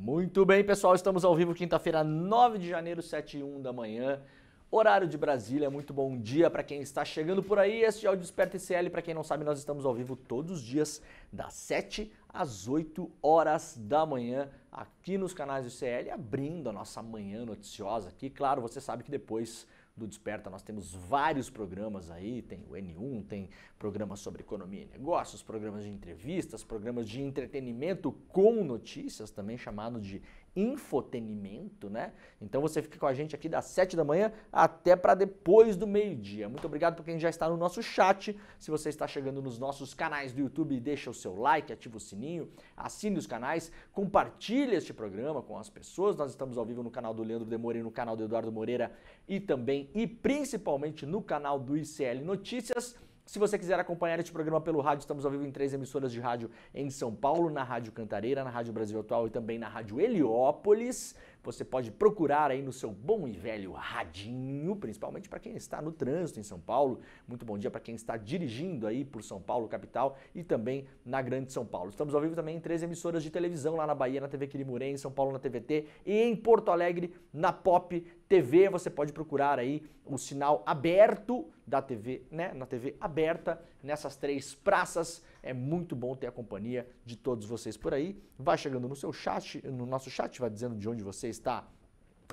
Muito bem, pessoal, estamos ao vivo quinta-feira, 9 de janeiro, 7h01 da manhã, horário de Brasília. Muito bom dia para quem está chegando por aí. Este é o Desperta ICL. Para quem não sabe, nós estamos ao vivo todos os dias, das 7 às 8 horas da manhã, aqui nos canais do ICL, abrindo a nossa manhã noticiosa aqui. Claro, você sabe que depois do Desperta nós temos vários programas aí, tem o N1, tem programas sobre economia e negócios, programas de entrevistas, programas de entretenimento com notícias, também chamado de infotenimento, né? Então você fica com a gente aqui das 7 da manhã até para depois do meio-dia. Muito obrigado por quem já está no nosso chat. Se você está chegando nos nossos canais do YouTube, deixa o seu like, ativa o sininho, assine os canais, compartilhe este programa com as pessoas. Nós estamos ao vivo no canal do Leandro Demore e no canal do Eduardo Moreira e também e principalmente no canal do ICL Notícias. Se você quiser acompanhar este programa pelo rádio, estamos ao vivo em 3 emissoras de rádio em São Paulo, na Rádio Cantareira, na Rádio Brasil Atual e também na Rádio Heliópolis. Você pode procurar aí no seu bom e velho radinho, principalmente para quem está no trânsito em São Paulo. Muito bom dia para quem está dirigindo aí por São Paulo, capital, e também na Grande São Paulo. Estamos ao vivo também em 3 emissoras de televisão, lá na Bahia, na TV Quirimurê, em São Paulo, na TVT e em Porto Alegre, na Pop TV. Você pode procurar aí o sinal aberto da TV, né, na TV aberta, nessas 3 praças. É muito bom ter a companhia de todos vocês por aí. Vai chegando no seu chat, no nosso chat, vai dizendo de onde você está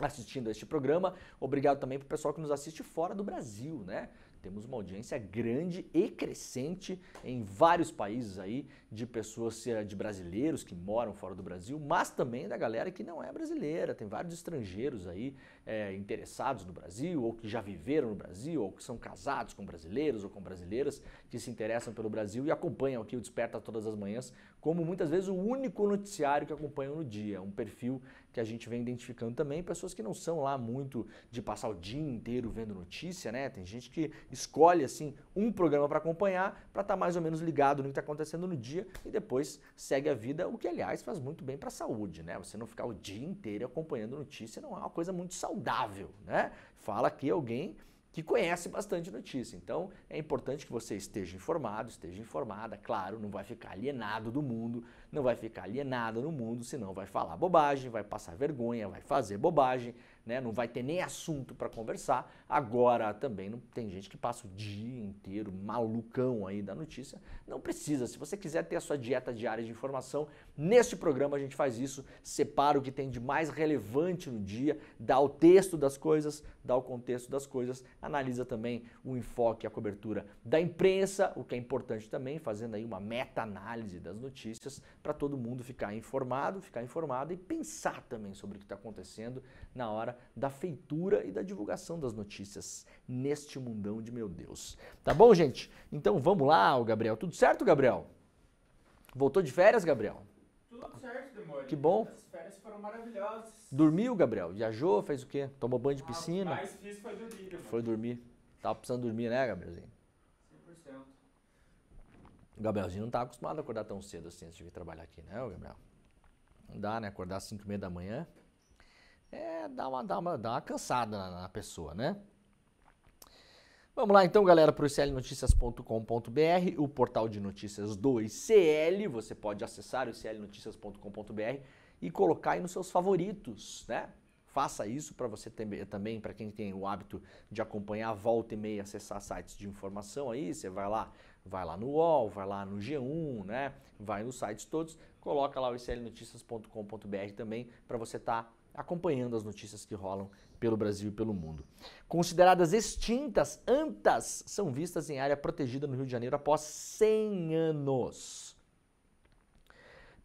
assistindo a este programa. Obrigado também para o pessoal que nos assiste fora do Brasil, né? Temos uma audiência grande e crescente em vários países aí, de pessoas, de brasileiros que moram fora do Brasil, mas também da galera que não é brasileira. Tem vários estrangeiros aí interessados no Brasil, ou que já viveram no Brasil, ou que são casados com brasileiros ou com brasileiras que se interessam pelo Brasil e acompanham aqui o Desperta todas as manhãs, como muitas vezes o único noticiário que acompanham no dia. Um perfil que a gente vem identificando também, pessoas que não são lá muito de passar o dia inteiro vendo notícia, né? Tem gente que escolhe assim um programa para acompanhar, para estar mais ou menos ligado no que está acontecendo no dia e depois segue a vida, o que aliás faz muito bem para a saúde, né? Você não ficar o dia inteiro acompanhando notícia não é uma coisa muito saudável, né? Fala aqui alguém que conhece bastante notícia. Então é importante que você esteja informado, esteja informada, claro, não vai ficar alienado do mundo, não vai ficar alienado no mundo, senão vai falar bobagem, vai passar vergonha, vai fazer bobagem, né? Não vai ter nem assunto para conversar. Agora também não tem gente que passa o dia inteiro malucão aí da notícia. Não precisa. Se você quiser ter a sua dieta diária de informação, neste programa a gente faz isso, separa o que tem de mais relevante no dia, dá o texto das coisas, dá o contexto das coisas, analisa também o enfoque e a cobertura da imprensa, o que é importante também, fazendo aí uma meta-análise das notícias para todo mundo ficar informado e pensar também sobre o que está acontecendo na hora da feitura e da divulgação das notícias neste mundão de meu Deus. Tá bom, gente? Então vamos lá, o Gabriel. Tudo certo, Gabriel? Voltou de férias, Gabriel? Tudo certo, Demore. Que bom. As férias foram maravilhosas. Dormiu, Gabriel? Viajou? Fez o quê? Tomou banho de piscina? O mais fiz foi dormir, Demore. Foi dormir. Tava precisando dormir, né, Gabrielzinho? 100%. O Gabrielzinho não tá acostumado a acordar tão cedo assim antes de vir trabalhar aqui, né, Gabriel? Não dá, né? Acordar às 5h30 da manhã. Dá uma cansada na pessoa, né? Vamos lá então, galera, para o iclnoticias.com.br, o portal de notícias do ICL. Você pode acessar o iclnoticias.com.br e colocar aí nos seus favoritos, né? Faça isso para você também, para quem tem o hábito de acompanhar, volta e meia, acessar sites de informação aí. Você vai lá no UOL, vai lá no G1, né? Vai nos sites todos, coloca lá o iclnoticias.com.br também para você estar acompanhando as notícias que rolam pelo Brasil e pelo mundo. Consideradas extintas, antas são vistas em área protegida no Rio de Janeiro após 100 anos.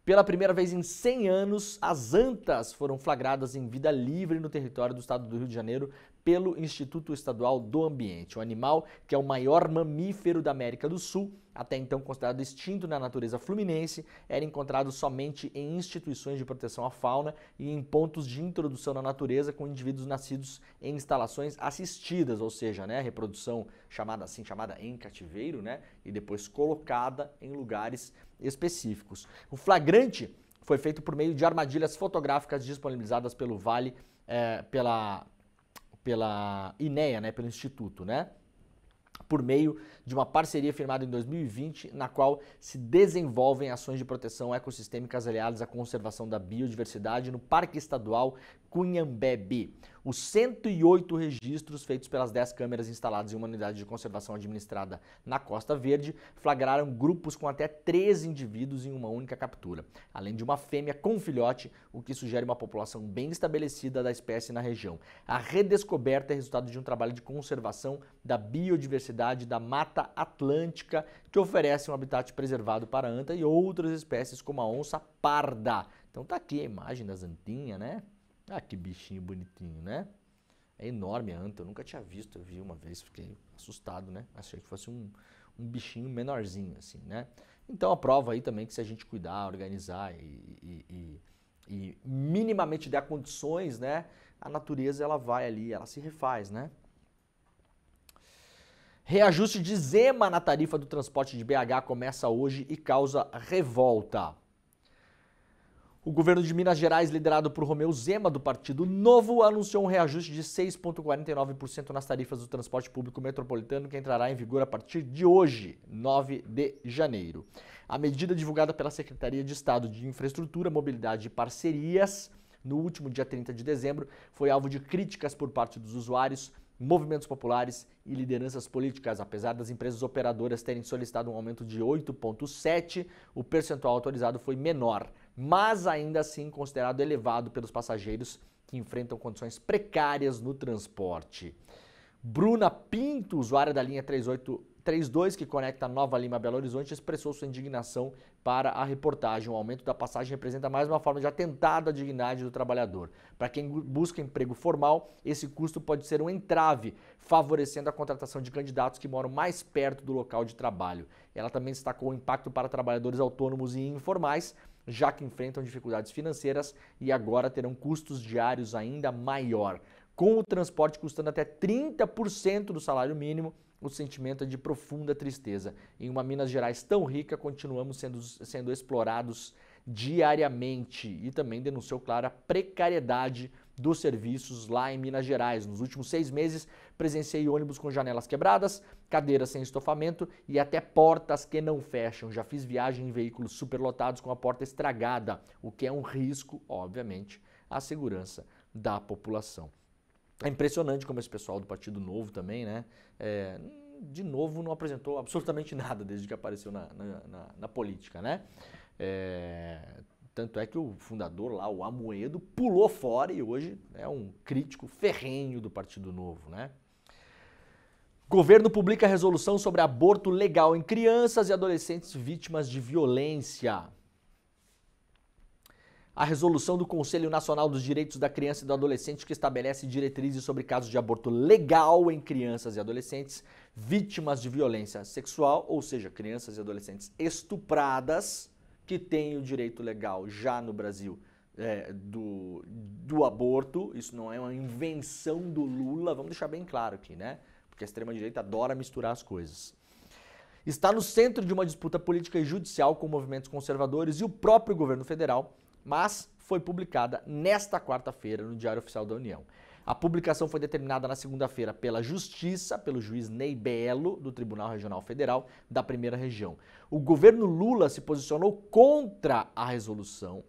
Pela primeira vez em 100 anos, as antas foram flagradas em vida livre no território do estado do Rio de Janeiro pelo Instituto Estadual do Ambiente. O animal, que é o maior mamífero da América do Sul, até então considerado extinto na natureza fluminense, era encontrado somente em instituições de proteção à fauna e em pontos de introdução na natureza com indivíduos nascidos em instalações assistidas, ou seja, né, reprodução chamada em cativeiro, né, e depois colocada em lugares específicos. O flagrante foi feito por meio de armadilhas fotográficas disponibilizadas pelo Vale, pela INEA, né, pelo Instituto, né? por meio de uma parceria firmada em 2020, na qual se desenvolvem ações de proteção ecossistêmicas aliadas à conservação da biodiversidade no Parque Estadual Cunhambebe. Os 108 registros feitos pelas 10 câmeras instaladas em uma unidade de conservação administrada na Costa Verde flagraram grupos com até 13 indivíduos em uma única captura, além de uma fêmea com filhote, o que sugere uma população bem estabelecida da espécie na região. A redescoberta é resultado de um trabalho de conservação da biodiversidade da Mata Atlântica, que oferece um habitat preservado para a anta e outras espécies como a onça parda. Então tá aqui a imagem das antinhas, né? Ah, que bichinho bonitinho, né? É enorme a anta, eu nunca tinha visto, eu vi uma vez, fiquei assustado, né? Achei que fosse um bichinho menorzinho, assim, né? Então a prova aí também que se a gente cuidar, organizar e minimamente der condições, né? A natureza ela vai ali, ela se refaz, né? Reajuste de Zema na tarifa do transporte de BH começa hoje e causa revolta. O governo de Minas Gerais, liderado por Romeu Zema, do Partido Novo, anunciou um reajuste de 6,49% nas tarifas do transporte público metropolitano, que entrará em vigor a partir de hoje, 9 de janeiro. A medida divulgada pela Secretaria de Estado de Infraestrutura, Mobilidade e Parcerias, no último dia 30 de dezembro, foi alvo de críticas por parte dos usuários, movimentos populares e lideranças políticas. Apesar das empresas operadoras terem solicitado um aumento de 8,7%, o percentual autorizado foi menor, mas ainda assim considerado elevado pelos passageiros que enfrentam condições precárias no transporte. Bruna Pinto, usuária da linha 3832, que conecta Nova Lima a Belo Horizonte, expressou sua indignação para a reportagem. O aumento da passagem representa mais uma forma de atentado à dignidade do trabalhador. Para quem busca emprego formal, esse custo pode ser um entrave, favorecendo a contratação de candidatos que moram mais perto do local de trabalho. Ela também destacou o impacto para trabalhadores autônomos e informais, já que enfrentam dificuldades financeiras e agora terão custos diários ainda maior. Com o transporte custando até 30% do salário mínimo, o sentimento é de profunda tristeza. Em uma Minas Gerais tão rica, continuamos sendo explorados diariamente. E também denunciou, claro, a precariedade dos serviços lá em Minas Gerais. Nos últimos 6 meses, presenciei ônibus com janelas quebradas, cadeiras sem estofamento e até portas que não fecham. Já fiz viagem em veículos superlotados com a porta estragada, o que é um risco, obviamente, à segurança da população. É impressionante como esse pessoal do Partido Novo também, né? De novo, não apresentou absolutamente nada desde que apareceu na política, né? Tanto é que o fundador lá, o Amoedo, pulou fora e hoje é um crítico ferrenho do Partido Novo, né? Governo publica resolução sobre aborto legal em crianças e adolescentes vítimas de violência. A resolução do Conselho Nacional dos Direitos da Criança e do Adolescente, que estabelece diretrizes sobre casos de aborto legal em crianças e adolescentes vítimas de violência sexual, ou seja, crianças e adolescentes estupradas, que têm o direito legal já no Brasil do aborto. Isso não é uma invenção do Lula, vamos deixar bem claro aqui, né? Porque a extrema-direita adora misturar as coisas. Está no centro de uma disputa política e judicial com movimentos conservadores e o próprio governo federal, mas foi publicada nesta quarta-feira no Diário Oficial da União. A publicação foi determinada na segunda-feira pela Justiça, pelo juiz Ney Belo, do Tribunal Regional Federal da Primeira Região. O governo Lula se posicionou contra a resolução.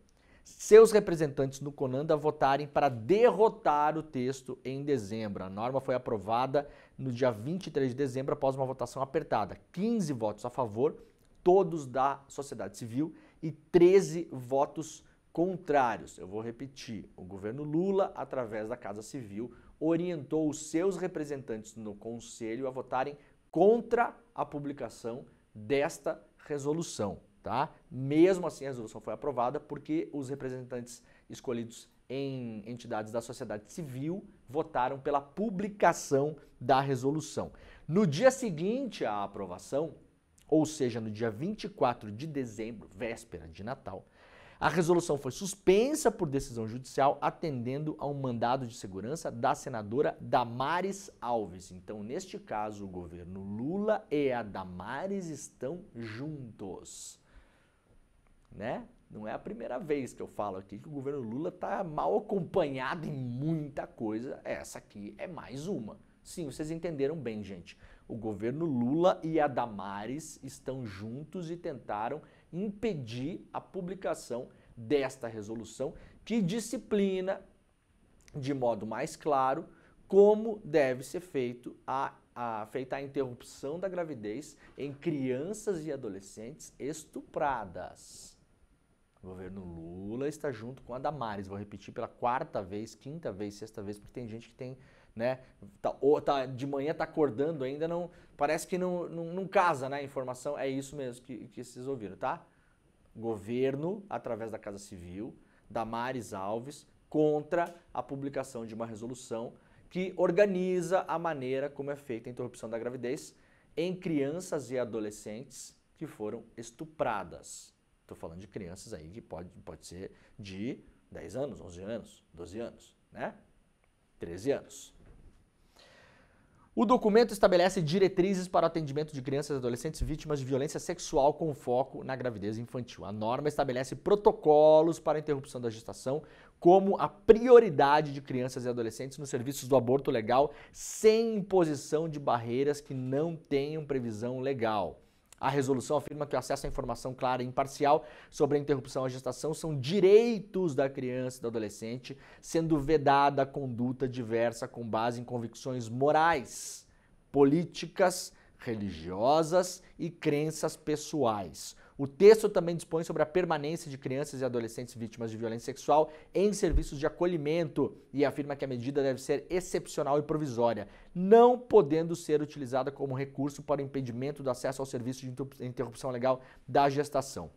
Seus representantes no CONANDA votarem para derrotar o texto em dezembro. A norma foi aprovada no dia 23 de dezembro após uma votação apertada. 15 votos a favor, todos da sociedade civil, e 13 votos contrários. Eu vou repetir, o governo Lula, através da Casa Civil, orientou os seus representantes no Conselho a votarem contra a publicação desta resolução, tá? Mesmo assim, a resolução foi aprovada porque os representantes escolhidos em entidades da sociedade civil votaram pela publicação da resolução. No dia seguinte à aprovação, ou seja, no dia 24 de dezembro, véspera de Natal, a resolução foi suspensa por decisão judicial, atendendo a um mandado de segurança da senadora Damares Alves. Então, neste caso, o governo Lula e a Damares estão juntos, né? Não é a primeira vez que eu falo aqui que o governo Lula está mal acompanhado em muita coisa. Essa aqui é mais uma. Sim, vocês entenderam bem, gente. O governo Lula e a Damares estão juntos e tentaram impedir a publicação desta resolução que disciplina de modo mais claro como deve ser feita a interrupção da gravidez em crianças e adolescentes estupradas. O governo Lula está junto com a Damares, vou repetir pela quarta vez, quinta vez, sexta vez, porque tem gente que tem, né, de manhã tá acordando ainda, não, parece que não casa, né, a informação, é isso mesmo que vocês ouviram, tá? Governo, através da Casa Civil, Damares Alves, contra a publicação de uma resolução que organiza a maneira como é feita a interrupção da gravidez em crianças e adolescentes que foram estupradas. Estou falando de crianças aí que pode ser de 10 anos, 11 anos, 12 anos, né? 13 anos. O documento estabelece diretrizes para o atendimento de crianças e adolescentes vítimas de violência sexual com foco na gravidez infantil. A norma estabelece protocolos para a interrupção da gestação como a prioridade de crianças e adolescentes nos serviços do aborto legal, sem imposição de barreiras que não tenham previsão legal. A resolução afirma que o acesso à informação clara e imparcial sobre a interrupção à gestação são direitos da criança e do adolescente, sendo vedada a conduta diversa com base em convicções morais, políticas, religiosas e crenças pessoais. O texto também dispõe sobre a permanência de crianças e adolescentes vítimas de violência sexual em serviços de acolhimento e afirma que a medida deve ser excepcional e provisória, não podendo ser utilizada como recurso para o impedimento do acesso ao serviço de interrupção legal da gestação.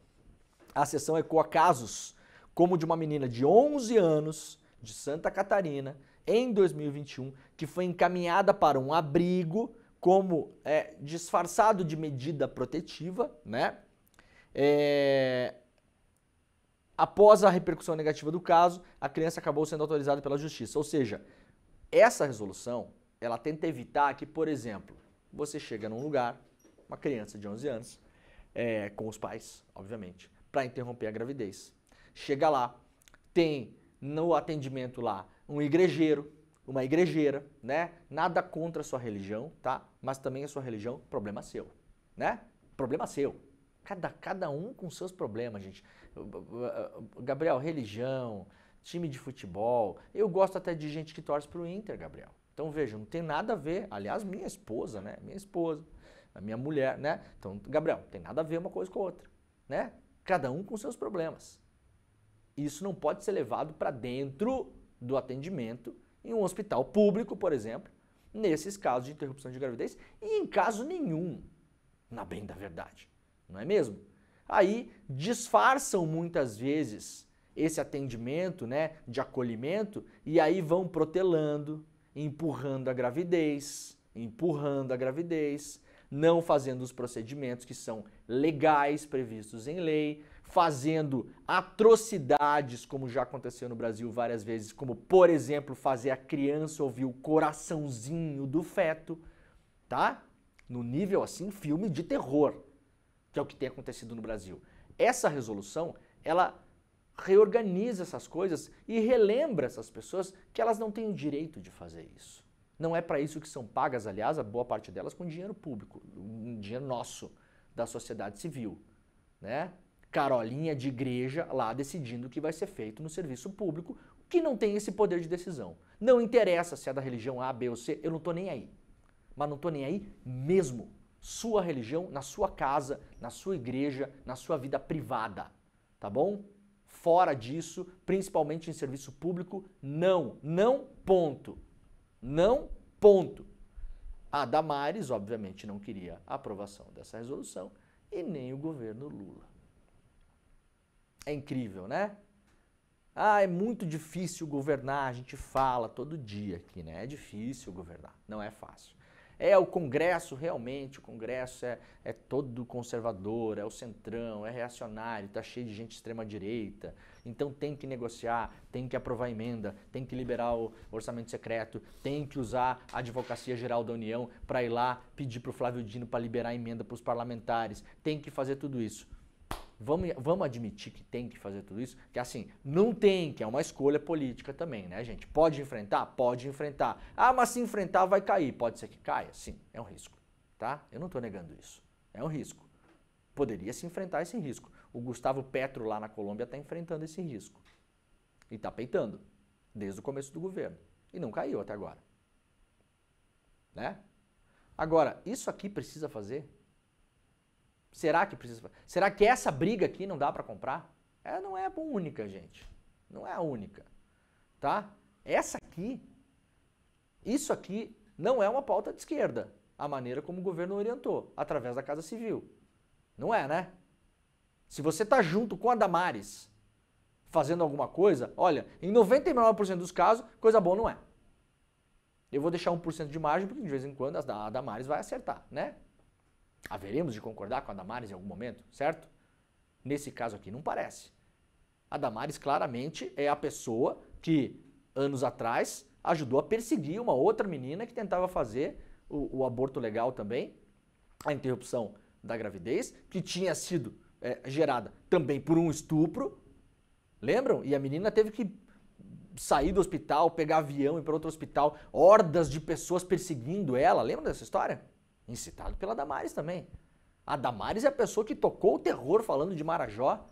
A seção ecoa casos como de uma menina de 11 anos de Santa Catarina, em 2021, que foi encaminhada para um abrigo como disfarçado de medida protetiva, né? Após a repercussão negativa do caso, a criança acabou sendo autorizada pela justiça. Ou seja, essa resolução, ela tenta evitar que, por exemplo, você chega num lugar, uma criança de 11 anos, com os pais, obviamente, para interromper a gravidez. Chega lá, tem no atendimento lá um igrejeiro, uma igrejeira, né? Nada contra a sua religião, tá? Mas também a sua religião, problema seu, né? Problema seu. Cada um com seus problemas, gente. Gabriel, religião, time de futebol. Eu gosto até de gente que torce pro Inter, Gabriel. Então, veja, não tem nada a ver. Aliás, minha esposa, né? Minha esposa, a minha mulher, né? Então, Gabriel, não tem nada a ver uma coisa com a outra, né? Cada um com seus problemas. Isso não pode ser levado para dentro do atendimento em um hospital público, por exemplo, nesses casos de interrupção de gravidez e em caso nenhum, na bem da verdade. Não é mesmo? Aí disfarçam muitas vezes esse atendimento, né, de acolhimento e aí vão protelando, empurrando a gravidez, não fazendo os procedimentos que são legais previstos em lei, fazendo atrocidades como já aconteceu no Brasil várias vezes, como por exemplo fazer a criança ouvir o coraçãozinho do feto, tá? No nível assim, filme de terror, que é o que tem acontecido no Brasil. Essa resolução, ela reorganiza essas coisas e relembra essas pessoas que elas não têm o direito de fazer isso. Não é para isso que são pagas, aliás, a boa parte delas com dinheiro público, um dinheiro nosso, da sociedade civil, né? Carolinha de igreja lá decidindo o que vai ser feito no serviço público, que não tem esse poder de decisão. Não interessa se é da religião A, B ou C, eu não tô nem aí. Mas não tô nem aí mesmo. Sua religião, na sua casa, na sua igreja, na sua vida privada, tá bom? Fora disso, principalmente em serviço público, não, ponto. Não, ponto. A Damares, obviamente, não queria a aprovação dessa resolução e nem o governo Lula. É incrível, né? Ah, é muito difícil governar, a gente fala todo dia aqui, né? É difícil governar, não é fácil. O Congresso, realmente, o Congresso é todo conservador, é o centrão, é reacionário, tá cheio de gente extrema-direita, então tem que negociar, tem que aprovar emenda, tem que liberar o orçamento secreto, tem que usar a Advocacia Geral da União para ir lá pedir pro Flávio Dino para liberar emenda para os parlamentares, tem que fazer tudo isso. Vamos admitir que tem que fazer tudo isso? Que assim, não tem, que é uma escolha política também, né, gente? Pode enfrentar? Pode enfrentar. Ah, mas se enfrentar vai cair. Pode ser que caia? Sim, é um risco. tá? Eu não estou negando isso. É um risco. Poderia se enfrentar esse risco. O Gustavo Petro lá na Colômbia está enfrentando esse risco. E está peitando, desde o começo do governo. E não caiu até agora. Né? Agora, isso aqui precisa fazer? Será que precisa fazer? Será que essa briga aqui não dá para comprar? Não é a única, gente. Não é a única. Tá? Isso aqui não é uma pauta de esquerda. A maneira como o governo orientou, através da Casa Civil. Não é, né? Se você está junto com a Damares fazendo alguma coisa, olha, em 99% dos casos, coisa boa não é. Eu vou deixar 1% de margem, porque de vez em quando a Damares vai acertar, né? Haveremos de concordar com a Damares em algum momento, certo? Nesse caso aqui não parece. A Damares claramente é a pessoa que, anos atrás, ajudou a perseguir uma outra menina que tentava fazer o aborto legal também, a interrupção da gravidez, que tinha sido gerada também por um estupro, lembram? E a menina teve que sair do hospital, pegar avião e ir para outro hospital, hordas de pessoas perseguindo ela, lembra dessa história? Incitado pela Damares também. A Damares é a pessoa que tocou o terror falando de Marajó,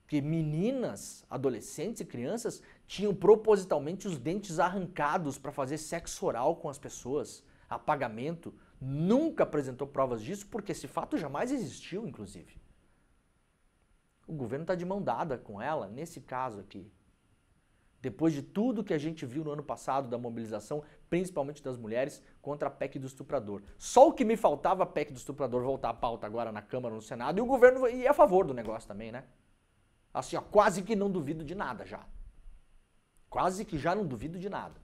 que meninas, adolescentes e crianças tinham propositalmente os dentes arrancados para fazer sexo oral com as pessoas, a pagamento. Nunca apresentou provas disso, porque esse fato jamais existiu, inclusive. O governo está de mão dada com ela, nesse caso aqui. Depois de tudo que a gente viu no ano passado da mobilização, principalmente das mulheres, contra a PEC do estuprador. Só o que me faltava a PEC do estuprador voltar à pauta agora na Câmara, no Senado, e o governo ia a favor do negócio também, né? Assim, ó, quase que não duvido de nada já. Quase que já não duvido de nada.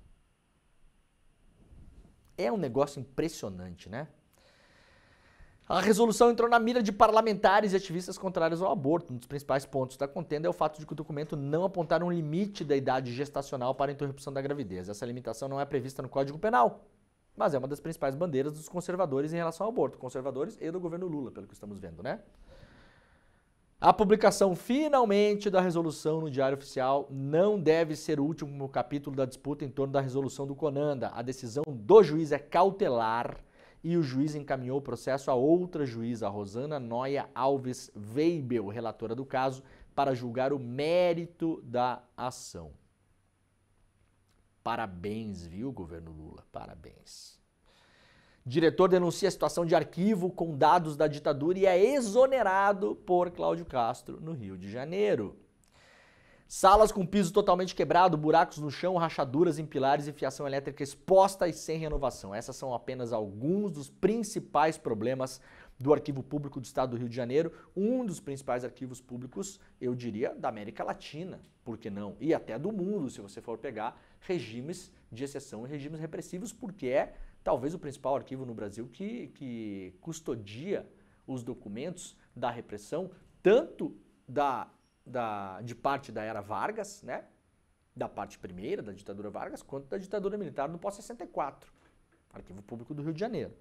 É um negócio impressionante, né? A resolução entrou na mira de parlamentares e ativistas contrários ao aborto. Um dos principais pontos da contenda é o fato de que o documento não apontar um limite da idade gestacional para a interrupção da gravidez. Essa limitação não é prevista no Código Penal, mas é uma das principais bandeiras dos conservadores em relação ao aborto. Conservadores e do governo Lula, pelo que estamos vendo, né? A publicação finalmente da resolução no Diário Oficial não deve ser o último capítulo da disputa em torno da resolução do Conanda. A decisão do juiz é cautelar e o juiz encaminhou o processo a outra juíza, a Rosana Noia Alves Weibel, relatora do caso, para julgar o mérito da ação. Parabéns, viu, governo Lula? Parabéns. Diretor denuncia a situação de arquivo com dados da ditadura e é exonerado por Cláudio Castro, no Rio de Janeiro. Salas com piso totalmente quebrado, buracos no chão, rachaduras em pilares e fiação elétrica exposta e sem renovação. Essas são apenas alguns dos principais problemas do Arquivo Público do Estado do Rio de Janeiro, um dos principais arquivos públicos, eu diria, da América Latina, por que não? E até do mundo, se você for pegar regimes de exceção e regimes repressivos, porque é talvez o principal arquivo no Brasil que custodia os documentos da repressão, tanto de parte da era Vargas, né? Da parte primeira da ditadura Vargas, quanto da ditadura militar no pós-64, Arquivo Público do Rio de Janeiro.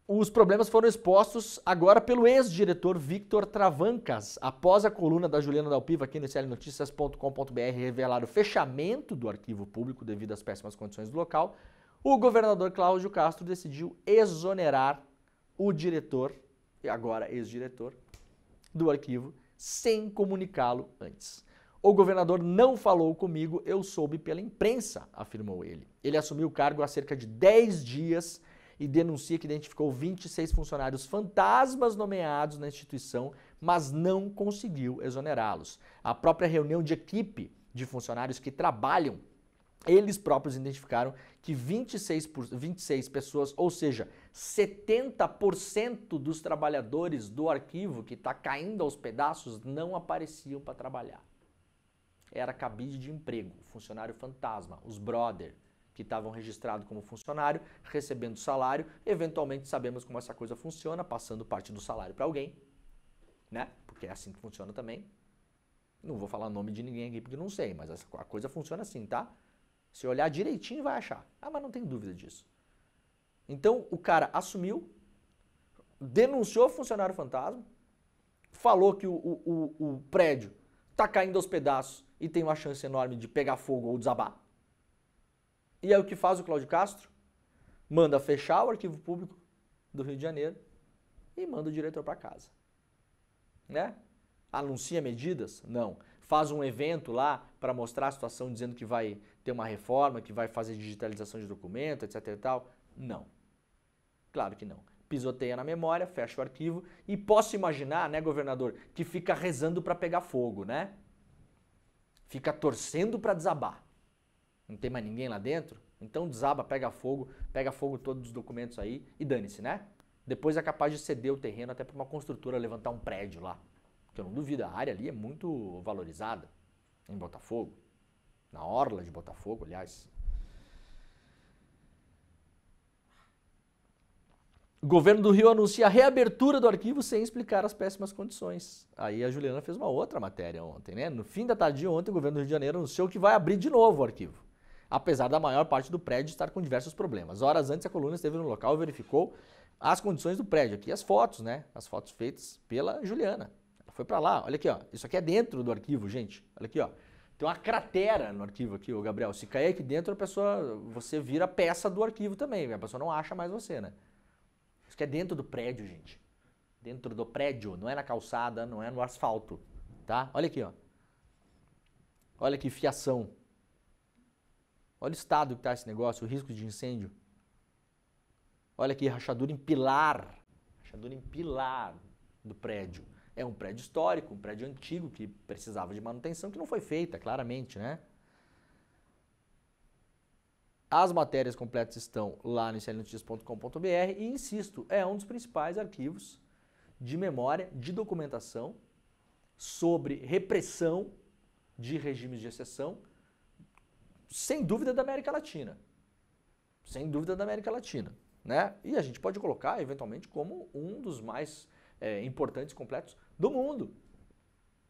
Os problemas foram expostos agora pelo ex-diretor Victor Travancas, após a coluna da Juliana Dalpiva aqui no slnoticias.com.br revelar o fechamento do arquivo público devido às péssimas condições do local. O governador Cláudio Castro decidiu exonerar o diretor, e agora ex-diretor, do arquivo, sem comunicá-lo antes. O governador não falou comigo, eu soube pela imprensa, afirmou ele. Ele assumiu o cargo há cerca de 10 dias e denuncia que identificou 26 funcionários fantasmas nomeados na instituição, mas não conseguiu exonerá-los. A própria reunião de equipe de funcionários que trabalham, eles próprios identificaram que 26 pessoas, ou seja, 70% dos trabalhadores do arquivo que está caindo aos pedaços não apareciam para trabalhar. Era cabide de emprego, funcionário fantasma, os brother, que estavam registrados como funcionário, recebendo salário, eventualmente sabemos como essa coisa funciona, passando parte do salário para alguém, né? Porque é assim que funciona também. Não vou falar o nome de ninguém aqui porque não sei, mas a coisa funciona assim, tá? Se olhar direitinho vai achar. Ah, mas não tem dúvida disso. Então o cara assumiu, denunciou o funcionário fantasma, falou que o prédio está caindo aos pedaços e tem uma chance enorme de pegar fogo ou desabar. E aí o que faz o Cláudio Castro? Manda fechar o arquivo público do Rio de Janeiro e manda o diretor para casa. Né? Anuncia medidas? Não. Faz um evento lá para mostrar a situação dizendo que vai ter uma reforma, que vai fazer digitalização de documento, etc e tal? Não. Claro que não. Pisoteia na memória, fecha o arquivo e posso imaginar, né, governador, que fica rezando para pegar fogo, né? Fica torcendo para desabar. Não tem mais ninguém lá dentro? Então desaba, pega fogo todos os documentos aí e dane-se, né? Depois é capaz de ceder o terreno até para uma construtora levantar um prédio lá. Porque eu não duvido, a área ali é muito valorizada em Botafogo. Na orla de Botafogo, aliás. O governo do Rio anuncia a reabertura do arquivo sem explicar as péssimas condições. Aí a Juliana fez uma outra matéria ontem, né? No fim da tarde de ontem, o governo do Rio de Janeiro anunciou que vai abrir de novo o arquivo, apesar da maior parte do prédio estar com diversos problemas. Horas antes, a coluna esteve no local e verificou as condições do prédio. Aqui as fotos, né? As fotos feitas pela Juliana. Ela foi pra lá, olha aqui, ó. Isso aqui é dentro do arquivo, gente. Olha aqui, ó. Tem uma cratera no arquivo aqui, ô Gabriel. Se cair aqui dentro, a pessoa, você vira peça do arquivo também. A pessoa não acha mais você, né? Isso aqui é dentro do prédio, gente. Dentro do prédio, não é na calçada, não é no asfalto, tá? Olha aqui, ó. Olha que fiação. Olha o estado que tá esse negócio, o risco de incêndio. Olha aqui, rachadura em pilar do prédio. É um prédio histórico, um prédio antigo que precisava de manutenção, que não foi feita, claramente, né? As matérias completas estão lá no iclnoticias.com.br e, insisto, é um dos principais arquivos de memória, de documentação sobre repressão de regimes de exceção, sem dúvida da América Latina. Sem dúvida da América Latina, né? E a gente pode colocar, eventualmente, como um dos mais importantes completos do mundo,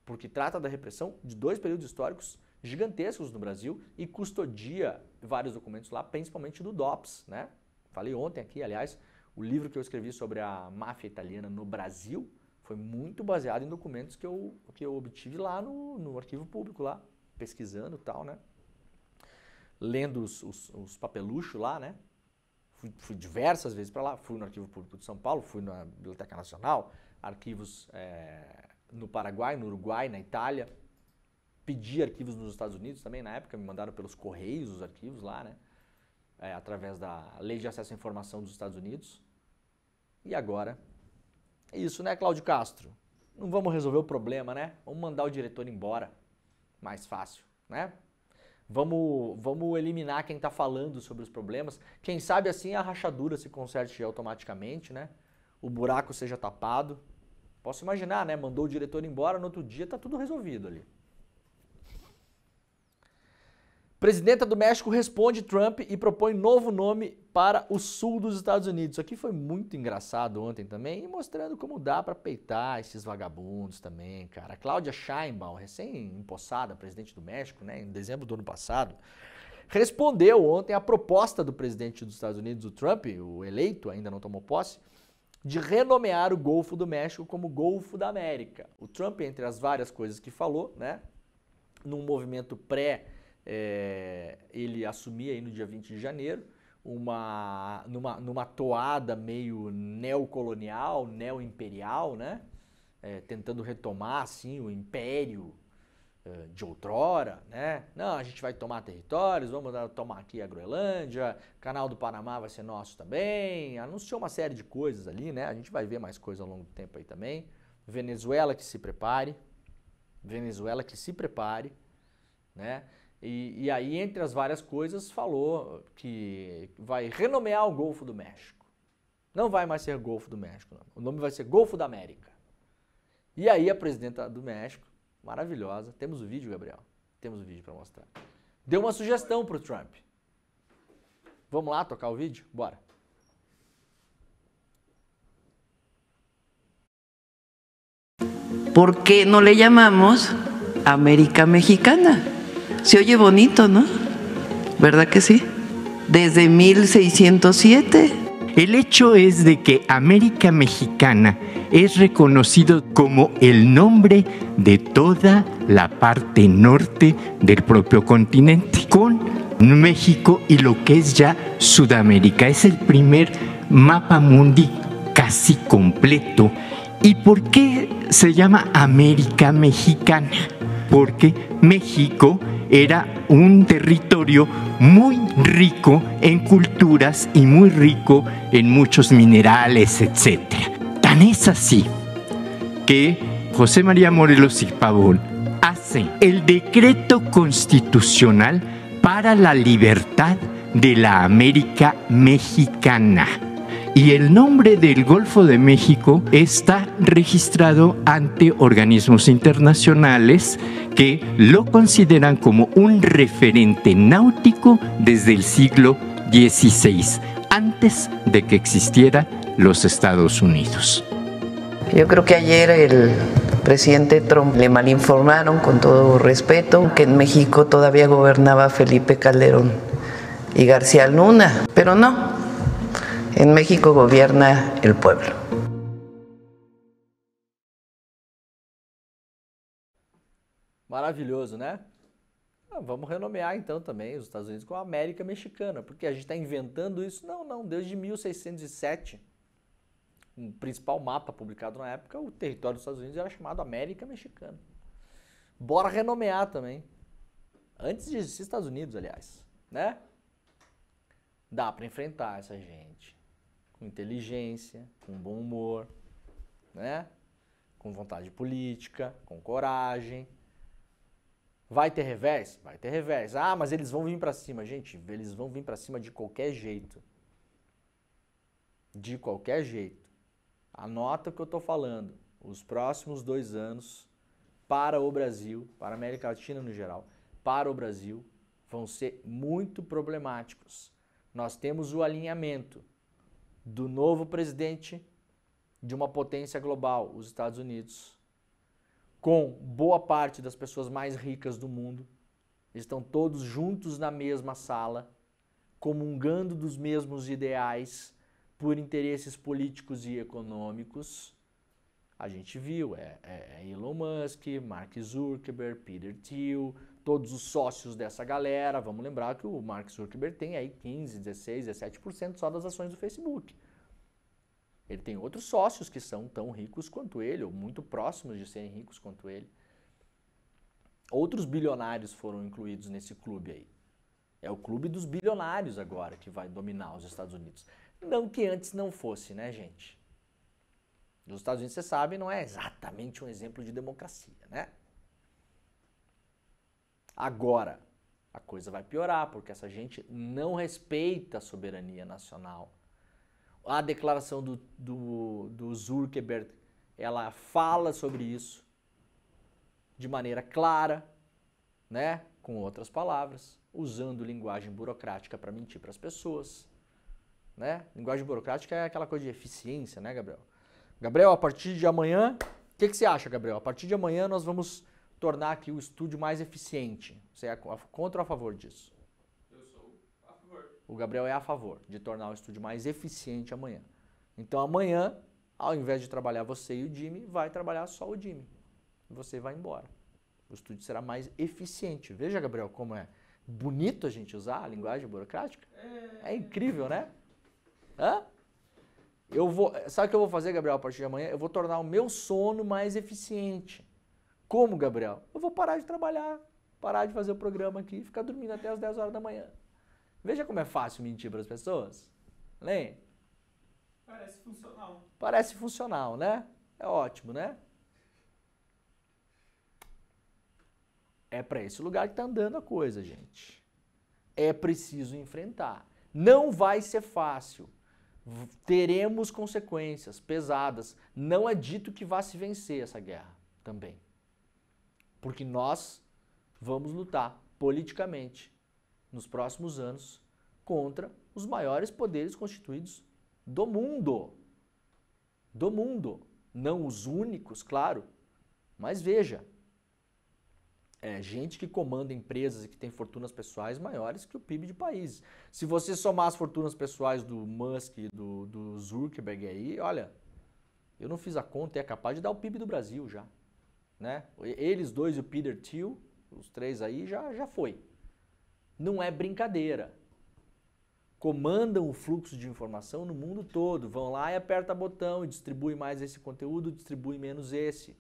porque trata da repressão de dois períodos históricos gigantescos no Brasil e custodia vários documentos lá, principalmente do DOPS, né? Falei ontem aqui, aliás, o livro que eu escrevi sobre a máfia italiana no Brasil foi muito baseado em documentos que eu obtive lá no arquivo público, lá, pesquisando e tal, né? Lendo os papeluchos lá, né? Fui diversas vezes para lá, fui no Arquivo Público de São Paulo, fui na Biblioteca Nacional, arquivos no Paraguai, no Uruguai, na Itália. Pedi arquivos nos Estados Unidos também, na época, me mandaram pelos correios os arquivos lá, né? Através da Lei de Acesso à Informação dos Estados Unidos. E agora, é isso, né, Cláudio Castro? Não vamos resolver o problema, né? Vamos mandar o diretor embora. Mais fácil, né? Vamos eliminar quem está falando sobre os problemas. Quem sabe assim a rachadura se conserte automaticamente, né? O buraco seja tapado. Posso imaginar, né? Mandou o diretor embora, no outro dia está tudo resolvido ali. Presidenta do México responde Trump e propõe novo nome para o sul dos Estados Unidos. Isso aqui foi muito engraçado ontem também, e mostrando como dá para peitar esses vagabundos também, cara. A Cláudia Sheinbaum, recém-empossada presidente do México, né, em dezembro do ano passado, respondeu ontem à proposta do presidente dos Estados Unidos, o Trump, o eleito, ainda não tomou posse, de renomear o Golfo do México como Golfo da América. O Trump, entre as várias coisas que falou, né, num movimento ele assumia aí no dia 20 de janeiro, numa toada meio neocolonial, neoimperial, né? Tentando retomar assim, o império de outrora, né? Não, a gente vai tomar territórios, vamos tomar aqui a Groenlândia, Canal do Panamá vai ser nosso também, anunciou uma série de coisas ali, né? A gente vai ver mais coisas ao longo do tempo aí também. Venezuela que se prepare, né? E aí, entre as várias coisas, falou que vai renomear o Golfo do México. Não vai mais ser Golfo do México, não. O nome vai ser Golfo da América. E aí a presidenta do México, maravilhosa, temos o vídeo, Gabriel? Temos o vídeo para mostrar. Deu uma sugestão para o Trump. Vamos lá tocar o vídeo? Bora. ¿Por qué no le llamamos América Mexicana? Se oye bonito, ¿no? ¿Verdad que sí? Desde 1607 El hecho es de que América Mexicana es reconocido como el nombre de toda la parte norte del propio continente, con México y lo que es ya Sudamérica. Es el primer mapa mundi casi completo. ¿Y por qué se llama América Mexicana? Porque México era un territorio muy rico en culturas y muy rico en muchos minerales, etc. Tan es así que José María Morelos y Pavón hace el decreto constitucional para la libertad de la América Mexicana. Y el nombre del Golfo de México está registrado ante organismos internacionales que lo consideran como un referente náutico desde el siglo XVI, antes de que existieran los Estados Unidos. Yo creo que ayer el presidente Trump le malinformaron, con todo respeto, que en México todavía gobernaba Felipe Calderón y García Luna, pero no. En México gobierna el pueblo. Maravilhoso, né? Vamos renomear então também os Estados Unidos com a América Mexicana, porque a gente está inventando isso? Não, desde 1607, o principal mapa publicado na época, o território dos Estados Unidos era chamado América Mexicana. Bora renomear também. Antes de existir Estados Unidos, aliás, né? Dá para enfrentar essa gente. Com inteligência, com bom humor, né? Com vontade política, com coragem. Vai ter revés? Vai ter revés. Ah, mas eles vão vir pra cima. Gente, eles vão vir pra cima de qualquer jeito. De qualquer jeito. Anota o que eu tô falando. Os próximos 2 anos para o Brasil, para a América Latina no geral, para o Brasil, vão ser muito problemáticos. Nós temos o alinhamento do novo presidente de uma potência global, os Estados Unidos, com boa parte das pessoas mais ricas do mundo. Estão todos juntos na mesma sala, comungando dos mesmos ideais por interesses políticos e econômicos. A gente viu, Elon Musk, Mark Zuckerberg, Peter Thiel, todos os sócios dessa galera. Vamos lembrar que o Mark Zuckerberg tem aí 15, 16, 17% só das ações do Facebook. Ele tem outros sócios que são tão ricos quanto ele, ou muito próximos de serem ricos quanto ele. Outros bilionários foram incluídos nesse clube aí. É o clube dos bilionários agora que vai dominar os Estados Unidos. Não que antes não fosse, né, gente? Os Estados Unidos, você sabe, não é exatamente um exemplo de democracia, né? Agora, a coisa vai piorar, porque essa gente não respeita a soberania nacional. A declaração do Zuckerberg, ela fala sobre isso de maneira clara, né? Com outras palavras, usando linguagem burocrática para mentir para as pessoas, né? Linguagem burocrática é aquela coisa de eficiência, né, Gabriel? Gabriel, a partir de amanhã, o que você acha, Gabriel? A partir de amanhã nós vamos tornar aqui o estúdio mais eficiente. Você é contra ou a favor disso? O Gabriel é a favor de tornar o estúdio mais eficiente amanhã. Então amanhã, ao invés de trabalhar você e o Jimmy, vai trabalhar só o Jimmy. E você vai embora. O estúdio será mais eficiente. Veja, Gabriel, como é bonito a gente usar a linguagem burocrática. É incrível, né? Hã? Sabe o que eu vou fazer, Gabriel, a partir de amanhã? Eu vou tornar o meu sono mais eficiente. Como, Gabriel? Eu vou parar de trabalhar, parar de fazer o programa aqui e ficar dormindo até as 10 horas da manhã. Veja como é fácil mentir para as pessoas. Lê? Parece funcional. Parece funcional, né? É ótimo, né? É para esse lugar que está andando a coisa, gente. É preciso enfrentar. Não vai ser fácil. Teremos consequências pesadas. Não é dito que vá se vencer essa guerra também. Porque nós vamos lutar politicamente nos próximos anos contra os maiores poderes constituídos do mundo. Do mundo. Não os únicos, claro, mas veja, É gente que comanda empresas e que tem fortunas pessoais maiores que o PIB de países. Se você somar as fortunas pessoais do Musk e do Zuckerberg aí, olha, eu não fiz a conta e é capaz de dar o PIB do Brasil já. Né? Eles dois e o Peter Thiel, os três aí, já foi. Não é brincadeira. Comandam o fluxo de informação no mundo todo. Vão lá e apertam botão e distribui mais esse conteúdo, distribui menos esse.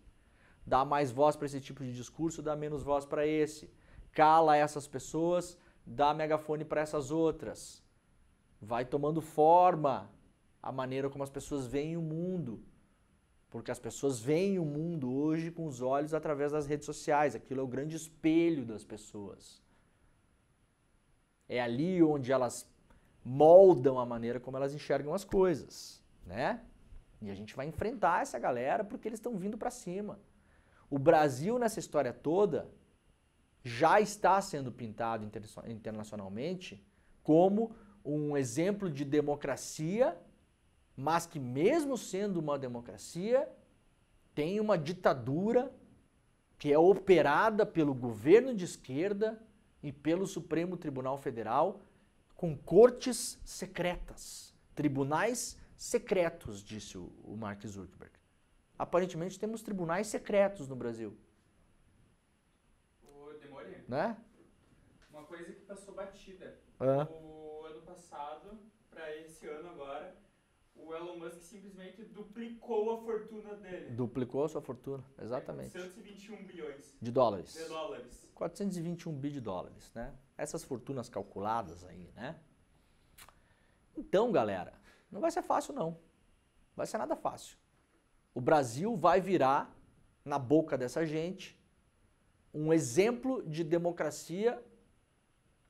Dá mais voz para esse tipo de discurso, dá menos voz para esse. Cala essas pessoas, dá megafone para essas outras. Vai tomando forma a maneira como as pessoas veem o mundo. Porque as pessoas veem o mundo hoje com os olhos através das redes sociais. Aquilo é o grande espelho das pessoas. É ali onde elas moldam a maneira como elas enxergam as coisas, né? E a gente vai enfrentar essa galera porque eles estão vindo para cima. O Brasil, nessa história toda, já está sendo pintado internacionalmente como um exemplo de democracia, mas que mesmo sendo uma democracia, tem uma ditadura que é operada pelo governo de esquerda e pelo Supremo Tribunal Federal com cortes secretas, tribunais secretos, disse o Mark Zuckerberg. Aparentemente temos tribunais secretos no Brasil. Demorei. Né? Uma coisa que passou batida. Ah. O ano passado, para esse ano agora, o Elon Musk simplesmente duplicou a fortuna dele. Duplicou a sua fortuna, exatamente. 421 bilhões De dólares. de dólares. 421 bi de dólares, né? Essas fortunas calculadas aí, né? Então, galera, não vai ser fácil não. Não vai ser nada fácil. O Brasil vai virar, na boca dessa gente, um exemplo de democracia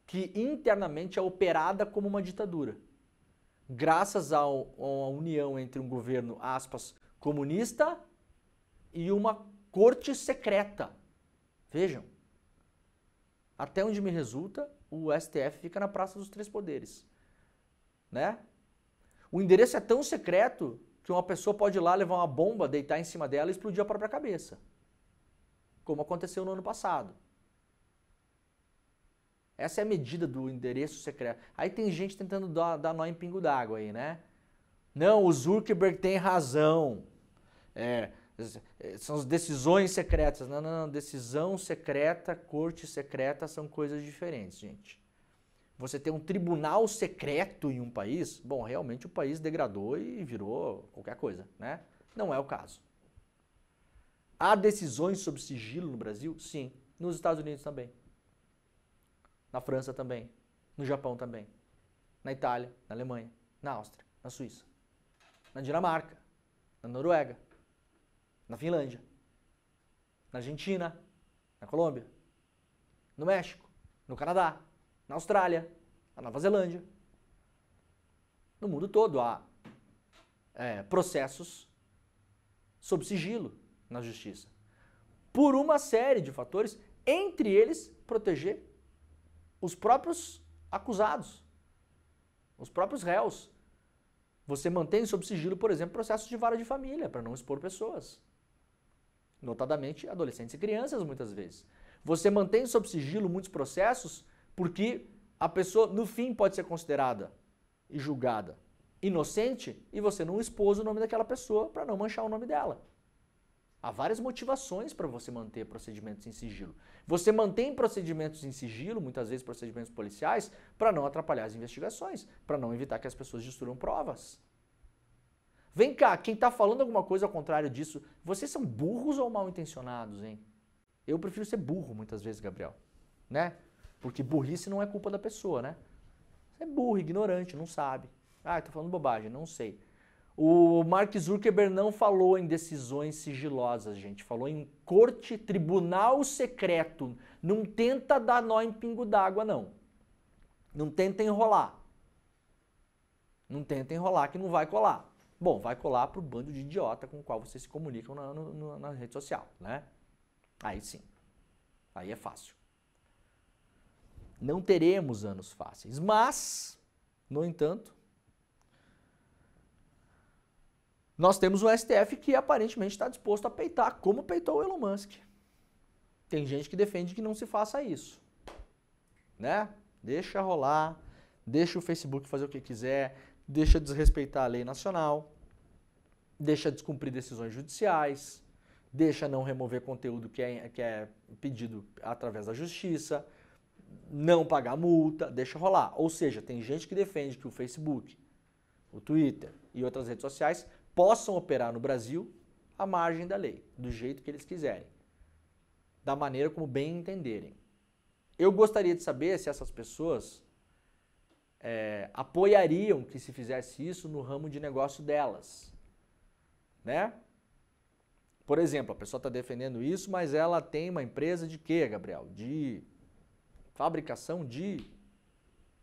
que internamente é operada como uma ditadura. Graças a uma união entre um governo, aspas, comunista e uma corte secreta. Vejam. Até onde me resulta, o STF fica na Praça dos Três Poderes. Né? O endereço é tão secreto que uma pessoa pode ir lá, levar uma bomba, deitar em cima dela e explodir a própria cabeça. Como aconteceu no ano passado. Essa é a medida do endereço secreto. Aí tem gente tentando dar nó em pingo d'água aí, né? Não, o Zuckerberg tem razão. São as decisões secretas. Não. Decisão secreta, corte secreta são coisas diferentes, gente. Você tem um tribunal secreto em um país, bom, realmente o país degradou e virou qualquer coisa, né? Não é o caso. Há decisões sob sigilo no Brasil? Sim. Nos Estados Unidos também. Na França também. No Japão também. Na Itália, na Alemanha, na Áustria, na Suíça. Na Dinamarca, na Noruega, na Finlândia, na Argentina, na Colômbia, no México, no Canadá, na Austrália, na Nova Zelândia. No mundo todo há processos sob sigilo na justiça. Por uma série de fatores, entre eles proteger os próprios acusados, os próprios réus. Você mantém sob sigilo, por exemplo, processos de vara de família, para não expor pessoas. Notadamente, adolescentes e crianças, muitas vezes. Você mantém sob sigilo muitos processos porque a pessoa, no fim, pode ser considerada e julgada inocente e você não expôs o nome daquela pessoa para não manchar o nome dela. Há várias motivações para você manter procedimentos em sigilo. Você mantém procedimentos em sigilo, muitas vezes procedimentos policiais, para não atrapalhar as investigações, para não evitar que as pessoas destruam provas. Vem cá, quem está falando alguma coisa ao contrário disso, vocês são burros ou mal intencionados, hein? Eu prefiro ser burro muitas vezes, Gabriel, né? Porque burrice não é culpa da pessoa, né? Você é burro, ignorante, não sabe. Ah, estou falando bobagem, não sei. O Mark Zuckerberg não falou em decisões sigilosas, gente. Falou em corte, tribunal secreto. Não tenta dar nó em pingo d'água, não. Não tenta enrolar. Não tenta enrolar que não vai colar. Bom, vai colar pro bando de idiota com o qual vocês se comunicam na rede social, né? Aí sim. Aí é fácil. Não teremos anos fáceis, mas, no entanto, nós temos um STF que aparentemente está disposto a peitar, como peitou o Elon Musk. Tem gente que defende que não se faça isso, né? Deixa rolar, deixa o Facebook fazer o que quiser, deixa desrespeitar a lei nacional, deixa descumprir decisões judiciais, deixa não remover conteúdo que é pedido através da justiça, não pagar multa, deixa rolar. Ou seja, tem gente que defende que o Facebook, o Twitter e outras redes sociais possam operar no Brasil à margem da lei, do jeito que eles quiserem, da maneira como bem entenderem. Eu gostaria de saber se essas pessoas apoiariam que se fizesse isso no ramo de negócio delas, né? Por exemplo, a pessoa está defendendo isso, mas ela tem uma empresa de quê, Gabriel? De fabricação de,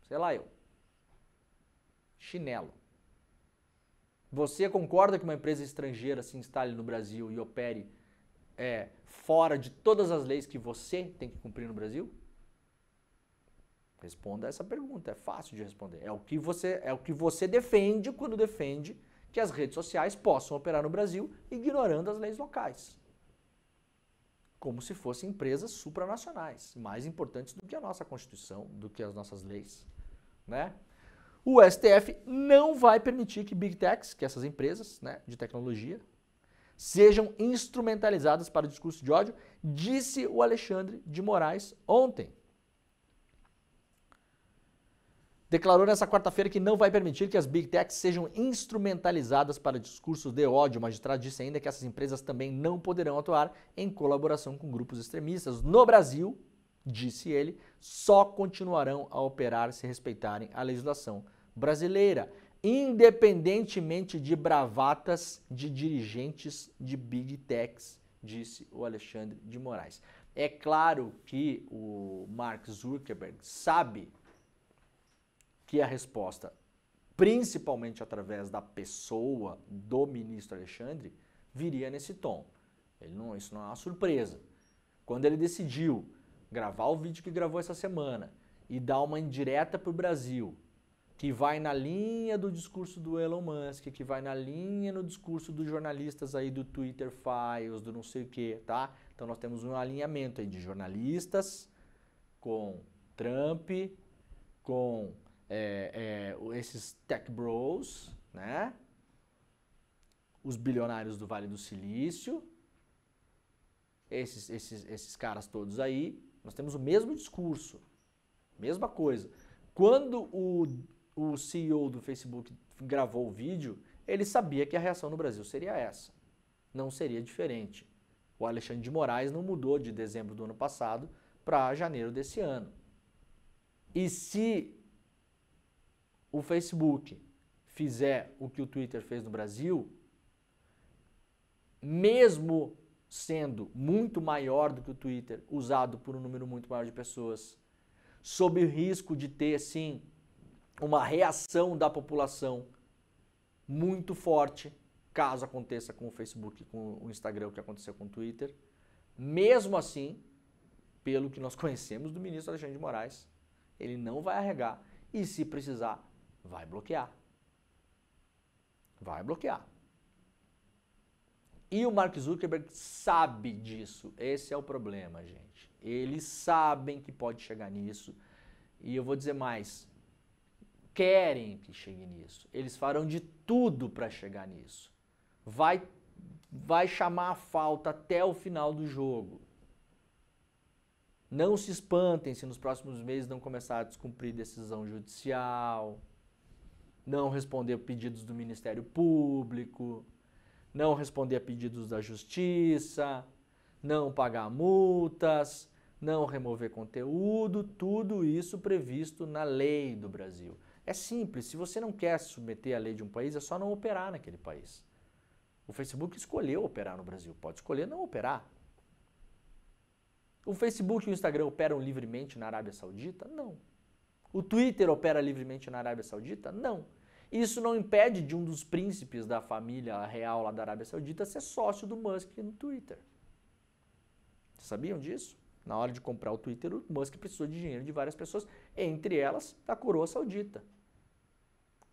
sei lá eu, chinelo. Você concorda que uma empresa estrangeira se instale no Brasil e opere fora de todas as leis que você tem que cumprir no Brasil? Responda essa pergunta, é fácil de responder. É o que você defende quando defende que as redes sociais possam operar no Brasil ignorando as leis locais. Como se fossem empresas supranacionais, mais importantes do que a nossa Constituição, do que as nossas leis, né? O STF não vai permitir que Big Techs, que essas empresas, né, de tecnologia, sejam instrumentalizadas para o discurso de ódio, disse o Alexandre de Moraes ontem. Declarou nessa quarta-feira que não vai permitir que as Big Techs sejam instrumentalizadas para discursos de ódio. O magistrado disse ainda que essas empresas também não poderão atuar em colaboração com grupos extremistas. No Brasil, disse ele, só continuarão a operar se respeitarem a legislação brasileira, independentemente de bravatas de dirigentes de Big Techs, disse o Alexandre de Moraes. É claro que o Mark Zuckerberg sabe que a resposta, principalmente através da pessoa do ministro Alexandre, viria nesse tom. Isso não é uma surpresa. Quando ele decidiu gravar o vídeo que gravou essa semana e dar uma indireta para o Brasil, que vai na linha do discurso do Elon Musk, que vai na linha no discurso dos jornalistas aí do Twitter Files, do não sei o que, tá? Então nós temos um alinhamento aí de jornalistas com Trump, com esses tech bros, né? Os bilionários do Vale do Silício, esses caras todos aí, nós temos o mesmo discurso, mesma coisa. Quando o CEO do Facebook gravou o vídeo, ele sabia que a reação no Brasil seria essa, não seria diferente. O Alexandre de Moraes não mudou de dezembro do ano passado para janeiro desse ano. E se o Facebook fizer o que o Twitter fez no Brasil, mesmo sendo muito maior do que o Twitter, usado por um número muito maior de pessoas, sob o risco de ter, sim, uma reação da população muito forte, caso aconteça com o Facebook, com o Instagram, o que aconteceu com o Twitter, mesmo assim, pelo que nós conhecemos do ministro Alexandre de Moraes, ele não vai arregar e, se precisar, vai bloquear. Vai bloquear. E o Mark Zuckerberg sabe disso. Esse é o problema, gente. Eles sabem que pode chegar nisso. E eu vou dizer mais. Querem que chegue nisso. Eles farão de tudo para chegar nisso. Vai chamar a falta até o final do jogo. Não se espantem se nos próximos meses não começar a descumprir decisão judicial, não responder a pedidos do Ministério Público, não responder a pedidos da Justiça, não pagar multas, não remover conteúdo, tudo isso previsto na lei do Brasil. É simples, se você não quer se submeter à lei de um país, é só não operar naquele país. O Facebook escolheu operar no Brasil, pode escolher não operar. O Facebook e o Instagram operam livremente na Arábia Saudita? Não. O Twitter opera livremente na Arábia Saudita? Não. Isso não impede de um dos príncipes da família real lá da Arábia Saudita ser sócio do Musk no Twitter. Vocês sabiam disso? Na hora de comprar o Twitter, o Musk precisou de dinheiro de várias pessoas, entre elas da coroa saudita.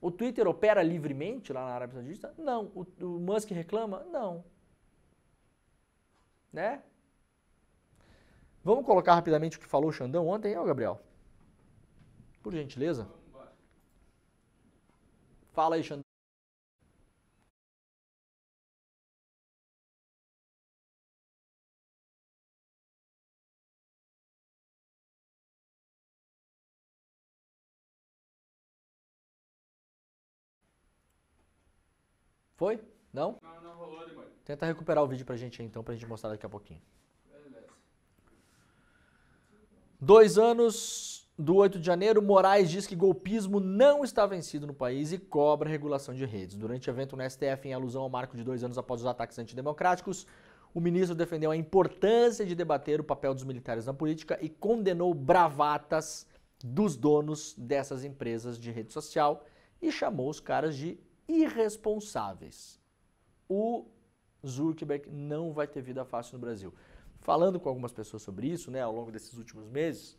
O Twitter opera livremente lá na Arábia Saudita? Não. O Musk reclama? Não. Né? Vamos colocar rapidamente o que falou o Xandão ontem, ó, Gabriel? Por gentileza. Fala aí, Xandão. Foi? Não? Não rolou, demônio. Tenta recuperar o vídeo pra gente aí, então, pra gente mostrar daqui a pouquinho. Beleza. 2 anos do 8 de janeiro, Moraes diz que golpismo não está vencido no país e cobra regulação de redes. Durante evento no STF, em alusão ao marco de 2 anos após os ataques antidemocráticos, o ministro defendeu a importância de debater o papel dos militares na política e condenou bravatas dos donos dessas empresas de rede social e chamou os caras de irresponsáveis. O Zuckerberg não vai ter vida fácil no Brasil. Falando com algumas pessoas sobre isso, né, ao longo desses últimos meses,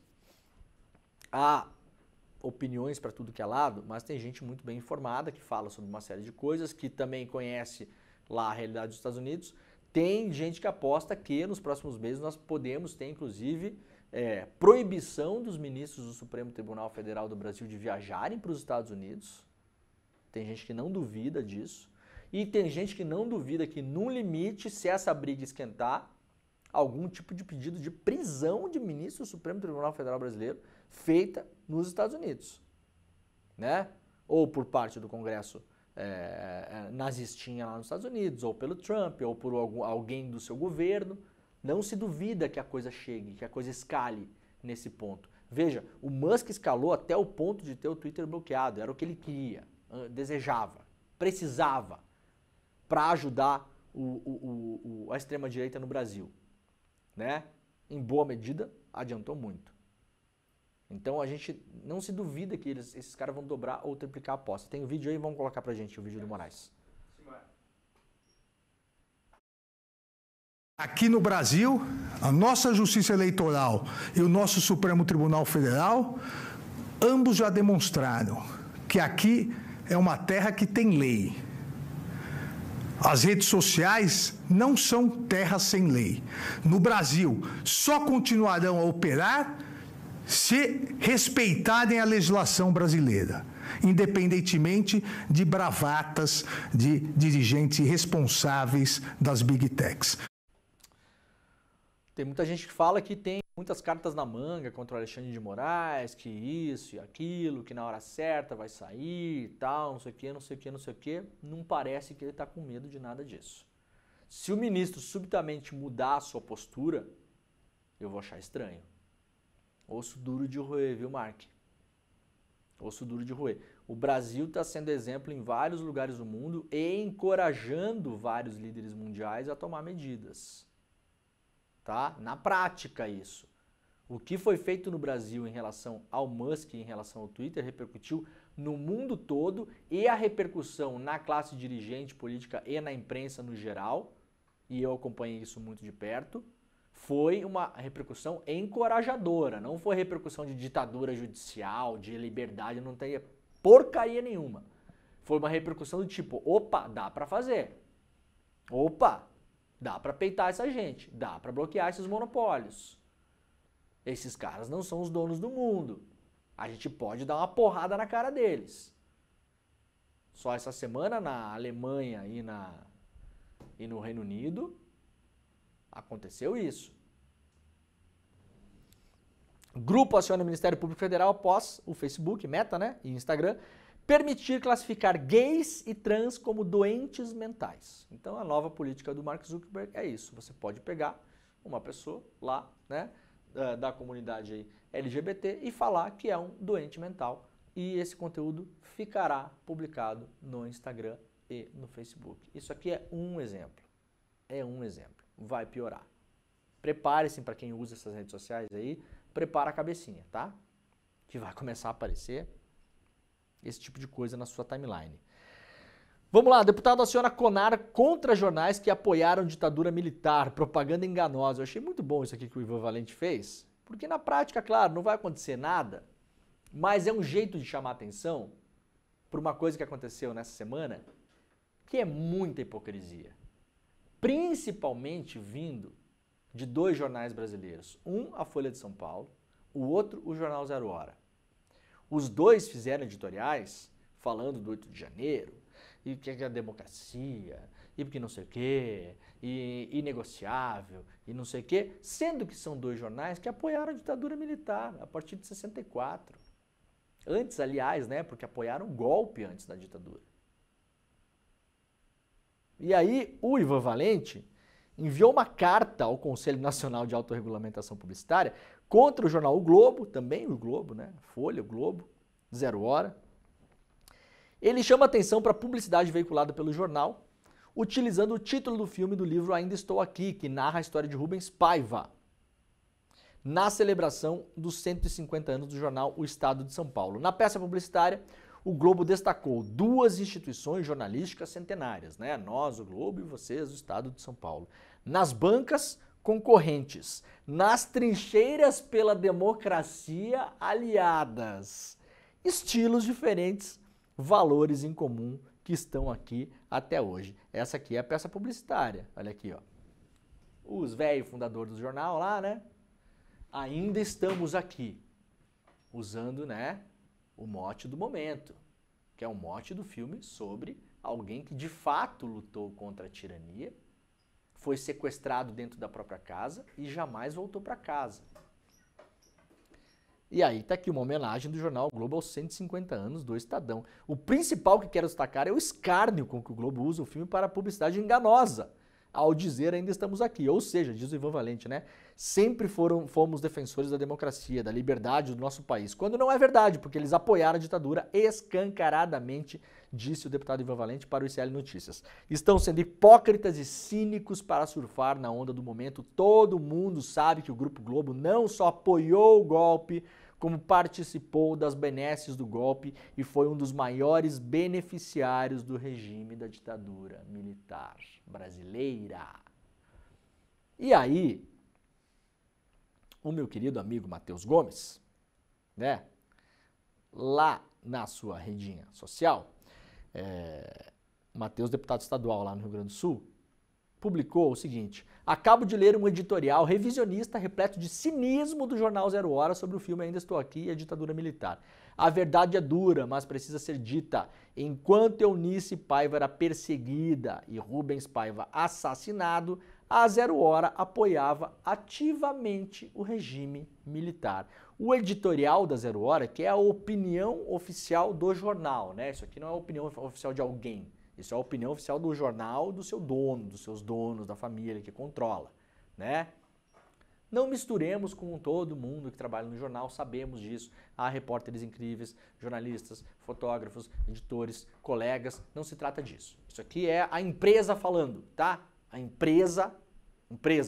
há opiniões para tudo que é lado, mas tem gente muito bem informada que fala sobre uma série de coisas, que também conhece lá a realidade dos Estados Unidos. Tem gente que aposta que nos próximos meses nós podemos ter, inclusive, proibição dos ministros do Supremo Tribunal Federal do Brasil de viajarem para os Estados Unidos. Tem gente que não duvida disso. E tem gente que não duvida que, num limite, se essa briga esquentar, algum tipo de pedido de prisão de ministro do Supremo Tribunal Federal Brasileiro feita nos Estados Unidos, né? Ou por parte do Congresso nazistinha lá nos Estados Unidos, ou pelo Trump, ou por alguém do seu governo. Não se duvida que a coisa chegue, que a coisa escale nesse ponto. Veja, o Musk escalou até o ponto de ter o Twitter bloqueado, era o que ele queria, desejava, precisava para ajudar a extrema-direita no Brasil, né? Em boa medida, adiantou muito. Então a gente não se duvida que esses caras vão dobrar ou triplicar a aposta. Tem o vídeo aí, vamos colocar pra gente o vídeo do Moraes. Aqui no Brasil, a nossa Justiça Eleitoral e o nosso Supremo Tribunal Federal, ambos já demonstraram que aqui é uma terra que tem lei. As redes sociais não são terras sem lei. No Brasil, só continuarão a operar se respeitarem a legislação brasileira, independentemente de bravatas de dirigentes irresponsáveis das Big Techs. Tem muita gente que fala que tem muitas cartas na manga contra o Alexandre de Moraes, que isso e aquilo, que na hora certa vai sair e tal, não sei o que, não sei o que, não sei o que. Não parece que ele está com medo de nada disso. Se o ministro subitamente mudar a sua postura, eu vou achar estranho. Osso duro de roer, viu, Mark? Osso duro de roer. O Brasil está sendo exemplo em vários lugares do mundo e encorajando vários líderes mundiais a tomar medidas. Tá? Na prática isso. O que foi feito no Brasil em relação ao Musk, em relação ao Twitter, repercutiu no mundo todo e a repercussão na classe dirigente política e na imprensa no geral, e eu acompanhei isso muito de perto, foi uma repercussão encorajadora, não foi repercussão de ditadura judicial, de liberdade, não tem porcaria nenhuma. Foi uma repercussão do tipo, opa, dá pra fazer. Opa, dá pra peitar essa gente, dá pra bloquear esses monopólios. Esses caras não são os donos do mundo. A gente pode dar uma porrada na cara deles. Só essa semana na Alemanha e no Reino Unido aconteceu isso. Grupo aciona o Ministério Público Federal após o Facebook, Meta, né, e Instagram, permitir classificar gays e trans como doentes mentais. Então a nova política do Mark Zuckerberg é isso. Você pode pegar uma pessoa lá, né, da comunidade aí LGBT e falar que é um doente mental e esse conteúdo ficará publicado no Instagram e no Facebook. Isso aqui é um exemplo. É um exemplo. Vai piorar. Prepare-se para quem usa essas redes sociais aí, prepara a cabecinha, tá? Que vai começar a aparecer esse tipo de coisa na sua timeline. Vamos lá, deputado aciona CONAR contra jornais que apoiaram ditadura militar, propaganda enganosa. Eu achei muito bom isso aqui que o Ivan Valente fez, porque na prática, claro, não vai acontecer nada, mas é um jeito de chamar atenção para uma coisa que aconteceu nessa semana, que é muita hipocrisia. Principalmente vindo de 2 jornais brasileiros. Um, a Folha de São Paulo, o outro, o Jornal Zero Hora. Os dois fizeram editoriais falando do 8 de janeiro, e o que é a democracia, e porque não sei o quê, e inegociável, e não sei o quê, sendo que são 2 jornais que apoiaram a ditadura militar a partir de 64. Antes, aliás, né, porque apoiaram o golpe antes da ditadura. E aí, o Ivan Valente enviou uma carta ao Conselho Nacional de Autorregulamentação Publicitária contra o jornal O Globo, também o Globo, né? Folha, o Globo, Zero Hora. Ele chama atenção para a publicidade veiculada pelo jornal, utilizando o título do filme do livro Ainda Estou Aqui, que narra a história de Rubens Paiva, na celebração dos 150 anos do jornal O Estado de São Paulo. Na peça publicitária, o Globo destacou 2 instituições jornalísticas centenárias, né? Nós, o Globo, e vocês, o Estado de São Paulo. Nas bancas, concorrentes. Nas trincheiras pela democracia, aliadas. Estilos diferentes, valores em comum que estão aqui até hoje. Essa aqui é a peça publicitária. Olha aqui, ó. Os velhos fundadores do jornal lá, né? Ainda estamos aqui. Usando, né, o mote do momento, que é o mote do filme sobre alguém que de fato lutou contra a tirania, foi sequestrado dentro da própria casa e jamais voltou para casa. E aí tá aqui uma homenagem do jornal o Globo aos 150 anos do Estadão. O principal que quero destacar é o escárnio com que o Globo usa o filme para a publicidade enganosa, ao dizer ainda estamos aqui. Ou seja, diz o Ivan Valente, né? Sempre fomos defensores da democracia, da liberdade do nosso país. Quando não é verdade, porque eles apoiaram a ditadura escancaradamente, disse o deputado Ivan Valente para o ICL Notícias. Estão sendo hipócritas e cínicos para surfar na onda do momento. Todo mundo sabe que o Grupo Globo não só apoiou o golpe, como participou das benesses do golpe e foi um dos maiores beneficiários do regime da ditadura militar brasileira. E aí, o meu querido amigo Matheus Gomes, né, lá na sua redinha social, Matheus, deputado estadual lá no Rio Grande do Sul, publicou o seguinte: acabo de ler um editorial revisionista repleto de cinismo do jornal Zero Hora sobre o filme Ainda Estou Aqui e a ditadura militar. A verdade é dura, mas precisa ser dita. Enquanto Eunice Paiva era perseguida e Rubens Paiva assassinado, a Zero Hora apoiava ativamente o regime militar. O editorial da Zero Hora, que é a opinião oficial do jornal, né? Isso aqui não é a opinião oficial de alguém. Isso é a opinião oficial do jornal, do seu dono, dos seus donos, da família que controla, né? Não misturemos com todo mundo que trabalha no jornal, sabemos disso. Há repórteres incríveis, jornalistas, fotógrafos, editores, colegas, não se trata disso. Isso aqui é a empresa falando, tá? A empresa,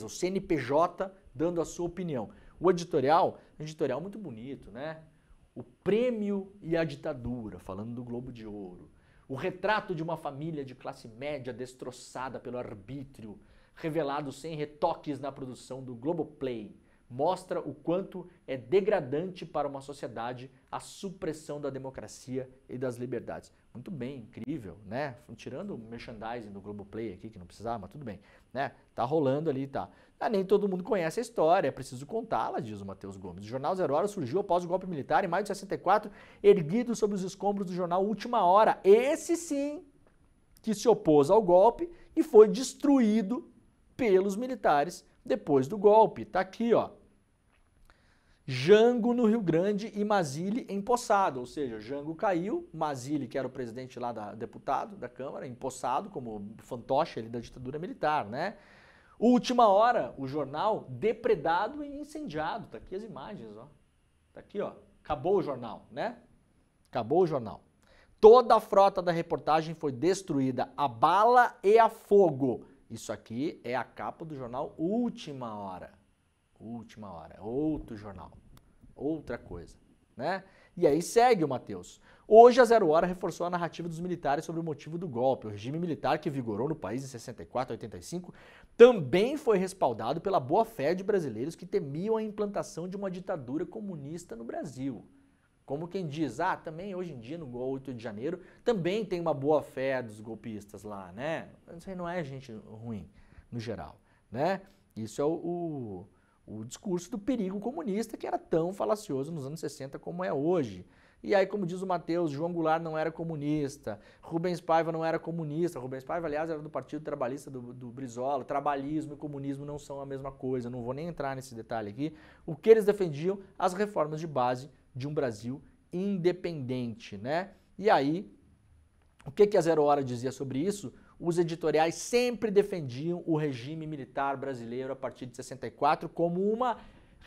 o CNPJ dando a sua opinião. O editorial muito bonito, né? O Prêmio e a Ditadura, falando do Globo de Ouro. O retrato de uma família de classe média destroçada pelo arbítrio, revelado sem retoques na produção do Globoplay, mostra o quanto é degradante para uma sociedade a supressão da democracia e das liberdades. Muito bem, incrível, né? Tirando o merchandising do Globoplay aqui, que não precisava, mas tudo bem, né? Tá rolando ali, tá. Nem todo mundo conhece a história, é preciso contá-la, diz o Matheus Gomes. O jornal Zero Hora surgiu após o golpe militar em maio de 64, erguido sobre os escombros do jornal Última Hora. Esse sim, que se opôs ao golpe e foi destruído pelos militares depois do golpe. Tá aqui, ó. Jango no Rio Grande e Mazili empossado, ou seja, Jango caiu, Mazili, que era o presidente lá deputado da Câmara, empossado como fantoche ali da ditadura militar, né? Última Hora, o jornal depredado e incendiado. Tá aqui as imagens, ó. Tá aqui, ó. Acabou o jornal, né? Acabou o jornal. Toda a frota da reportagem foi destruída a bala e a fogo. Isso aqui é a capa do jornal Última Hora. Última Hora, outro jornal, outra coisa, né? E aí segue o Matheus. Hoje a Zero Hora reforçou a narrativa dos militares sobre o motivo do golpe. O regime militar que vigorou no país em 64 a 85 também foi respaldado pela boa-fé de brasileiros que temiam a implantação de uma ditadura comunista no Brasil. Como quem diz, também hoje em dia no 8 de janeiro também tem uma boa-fé dos golpistas lá, né? Isso aí não é gente ruim, no geral, né? Isso é o discurso do perigo comunista, que era tão falacioso nos anos 60 como é hoje. E aí, como diz o Matheus, João Goulart não era comunista, Rubens Paiva não era comunista. Rubens Paiva, aliás, era do Partido Trabalhista do Brizola. Trabalhismo e comunismo não são a mesma coisa, não vou nem entrar nesse detalhe aqui. O que eles defendiam? As reformas de base de um Brasil independente, né? E aí, o que a Zero Hora dizia sobre isso? Os editoriais sempre defendiam o regime militar brasileiro a partir de 64 como uma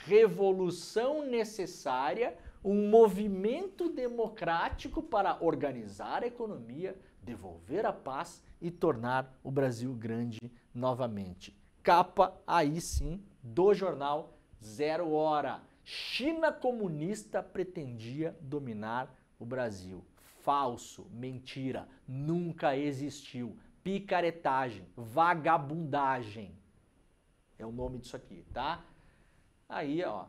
revolução necessária, um movimento democrático para organizar a economia, devolver a paz e tornar o Brasil grande novamente. Capa, aí sim, do jornal Zero Hora. China comunista pretendia dominar o Brasil. Falso, mentira, nunca existiu. Picaretagem, vagabundagem. É o nome disso aqui, tá? Aí, ó,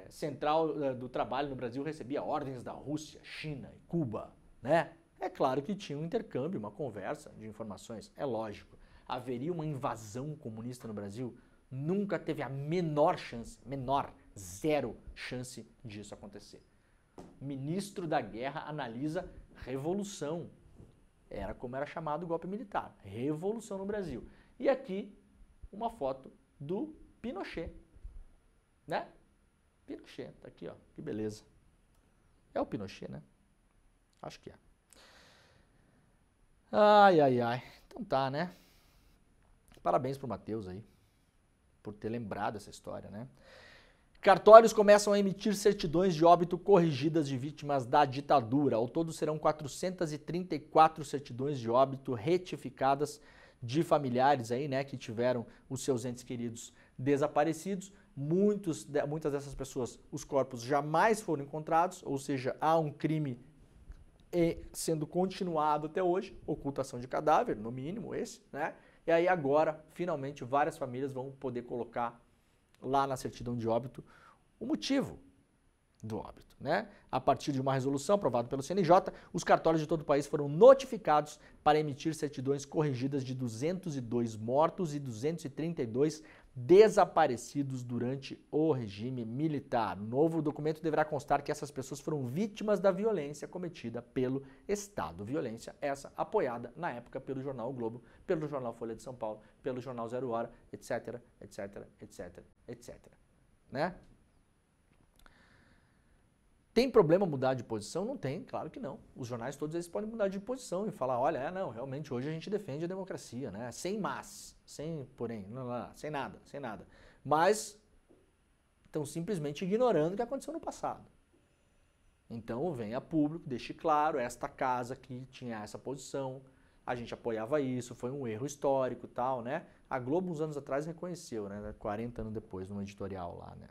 Central do Trabalho no Brasil recebia ordens da Rússia, China e Cuba, né? É claro que tinha um intercâmbio, uma conversa de informações, é lógico. Haveria uma invasão comunista no Brasil? Nunca teve a menor chance, zero chance disso acontecer. Ministro da Guerra analisa revolução. Era como era chamado o golpe militar, revolução no Brasil. E aqui, uma foto do Pinochet, né? Pinochet, tá aqui, ó, que beleza. É o Pinochet, né? Acho que é. Ai, ai, ai. Então tá, né? Parabéns pro Matheus aí, por ter lembrado essa história, né? Cartórios começam a emitir certidões de óbito corrigidas de vítimas da ditadura. Ao todo serão 434 certidões de óbito retificadas de familiares aí, né, que tiveram os seus entes queridos desaparecidos. Muitas dessas pessoas, os corpos jamais foram encontrados, ou seja, há um crime sendo continuado até hoje, ocultação de cadáver, no mínimo esse, né? E aí agora, finalmente, várias famílias vão poder colocar lá na certidão de óbito o motivo do óbito, né? A partir de uma resolução aprovada pelo CNJ, os cartórios de todo o país foram notificados para emitir certidões corrigidas de 202 mortos e 232 desaparecidos durante o regime militar. No novo documento deverá constar que essas pessoas foram vítimas da violência cometida pelo Estado. Violência essa apoiada na época pelo jornal O Globo, pelo jornal Folha de São Paulo, pelo jornal Zero Hora, etc, etc, etc, etc. Né? Tem problema mudar de posição? Não tem, claro que não. Os jornais todos eles podem mudar de posição e falar, olha, não, realmente hoje a gente defende a democracia, né? Sem mas, sem porém, sem nada. Mas estão simplesmente ignorando o que aconteceu no passado. Então venha a público, deixe claro, esta casa aqui tinha essa posição, a gente apoiava isso, foi um erro histórico e tal, né? A Globo uns anos atrás reconheceu, né? 40 anos depois, num editorial lá, né?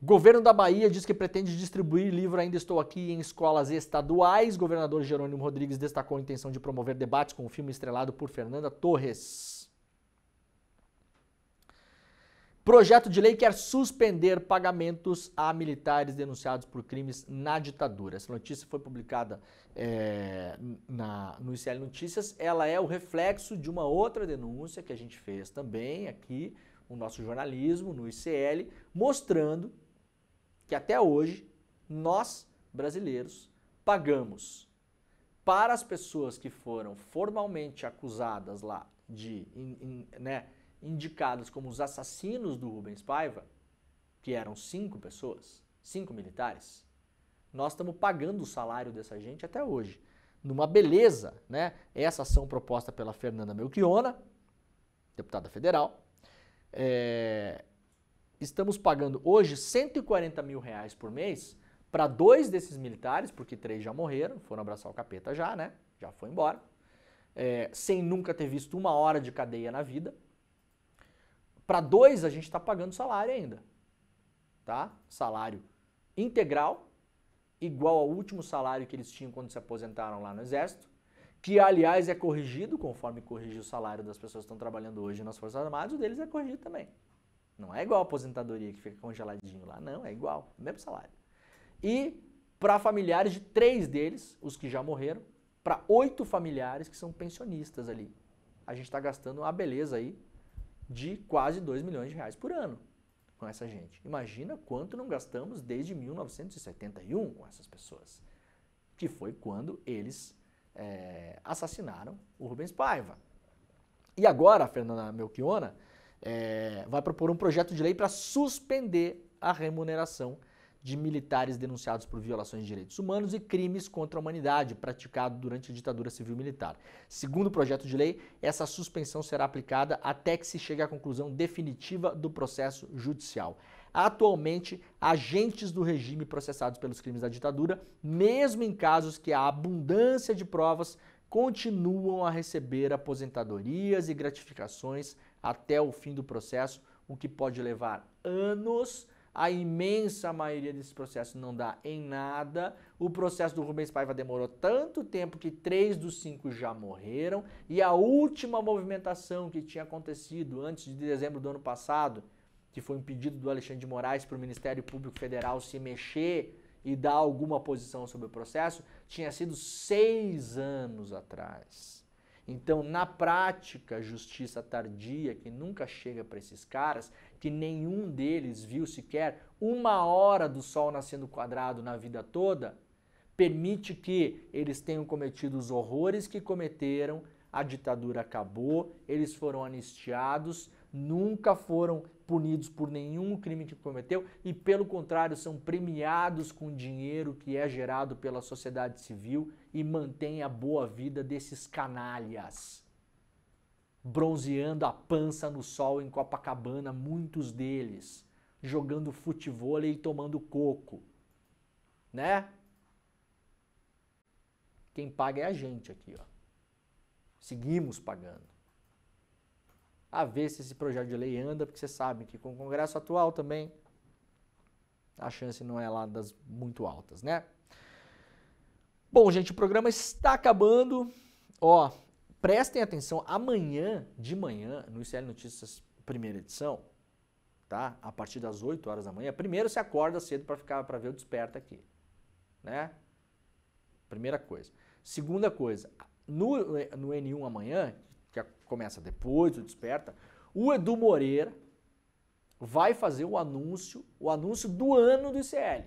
Governo da Bahia diz que pretende distribuir livro Ainda Estou Aqui em escolas estaduais. Governador Jerônimo Rodrigues destacou a intenção de promover debates com o filme estrelado por Fernanda Torres. Projeto de lei quer suspender pagamentos a militares denunciados por crimes na ditadura. Essa notícia foi publicada no ICL Notícias. Ela é o reflexo de uma outra denúncia que a gente fez também aqui, no nosso jornalismo, no ICL, mostrando que até hoje nós, brasileiros, pagamos para as pessoas que foram formalmente acusadas lá de, indicadas como os assassinos do Rubens Paiva, que eram 5 pessoas, 5 militares, nós estamos pagando o salário dessa gente até hoje. Numa beleza, né? Essa ação proposta pela Fernanda Melchiona, deputada federal, estamos pagando hoje R$140 mil por mês para 2 desses militares, porque 3 já morreram, foram abraçar o capeta já, né? Já foi embora. Sem nunca ter visto 1 hora de cadeia na vida. Para 2 a gente está pagando salário ainda, tá? Salário integral, igual ao último salário que eles tinham quando se aposentaram lá no Exército, que aliás é corrigido conforme corrige o salário das pessoas que estão trabalhando hoje nas Forças Armadas, o deles é corrigido também. Não é igual a aposentadoria que fica congeladinho lá, não, é igual, mesmo salário. E para familiares de 3 deles, os que já morreram, para 8 familiares que são pensionistas ali, a gente está gastando uma beleza aí de quase 2 milhões de reais por ano com essa gente. Imagina quanto não gastamos desde 1971 com essas pessoas, que foi quando eles assassinaram o Rubens Paiva. E agora a Fernanda Melchiona vai propor um projeto de lei para suspender a remuneração de militares denunciados por violações de direitos humanos e crimes contra a humanidade praticados durante a ditadura civil-militar. Segundo o projeto de lei, essa suspensão será aplicada até que se chegue à conclusão definitiva do processo judicial. Atualmente, agentes do regime processados pelos crimes da ditadura, mesmo em casos que há abundância de provas, continuam a receber aposentadorias e gratificações até o fim do processo, o que pode levar anos. A imensa maioria desses processos não dá em nada. O processo do Rubens Paiva demorou tanto tempo que 3 dos 5 já morreram. E a última movimentação que tinha acontecido antes de dezembro do ano passado, que foi um pedido do Alexandre de Moraes para o Ministério Público Federal se mexer e dar alguma posição sobre o processo, tinha sido 6 anos atrás. Então, na prática, justiça tardia, que nunca chega para esses caras, que nenhum deles viu sequer 1 hora do sol nascendo quadrado na vida toda, permite que eles tenham cometido os horrores que cometeram, a ditadura acabou, eles foram anistiados, nunca foram punidos por nenhum crime que cometeu e, pelo contrário, são premiados com dinheiro que é gerado pela sociedade civil e mantém a boa vida desses canalhas. Bronzeando a pança no sol em Copacabana, muitos deles, jogando futevôlei e tomando coco, né? Quem paga é a gente aqui, ó. Seguimos pagando. A ver se esse projeto de lei anda, porque você sabe que com o Congresso atual também a chance não é lá das muito altas, né? Bom, gente, o programa está acabando. Ó, prestem atenção, amanhã de manhã, no ICL Notícias, primeira edição, tá? A partir das 8 horas da manhã. Primeiro você acorda cedo para ver o Desperta aqui, né? Primeira coisa. Segunda coisa, no N1 amanhã, que começa depois do Desperta, o Edu Moreira vai fazer o anúncio do ano do ICL.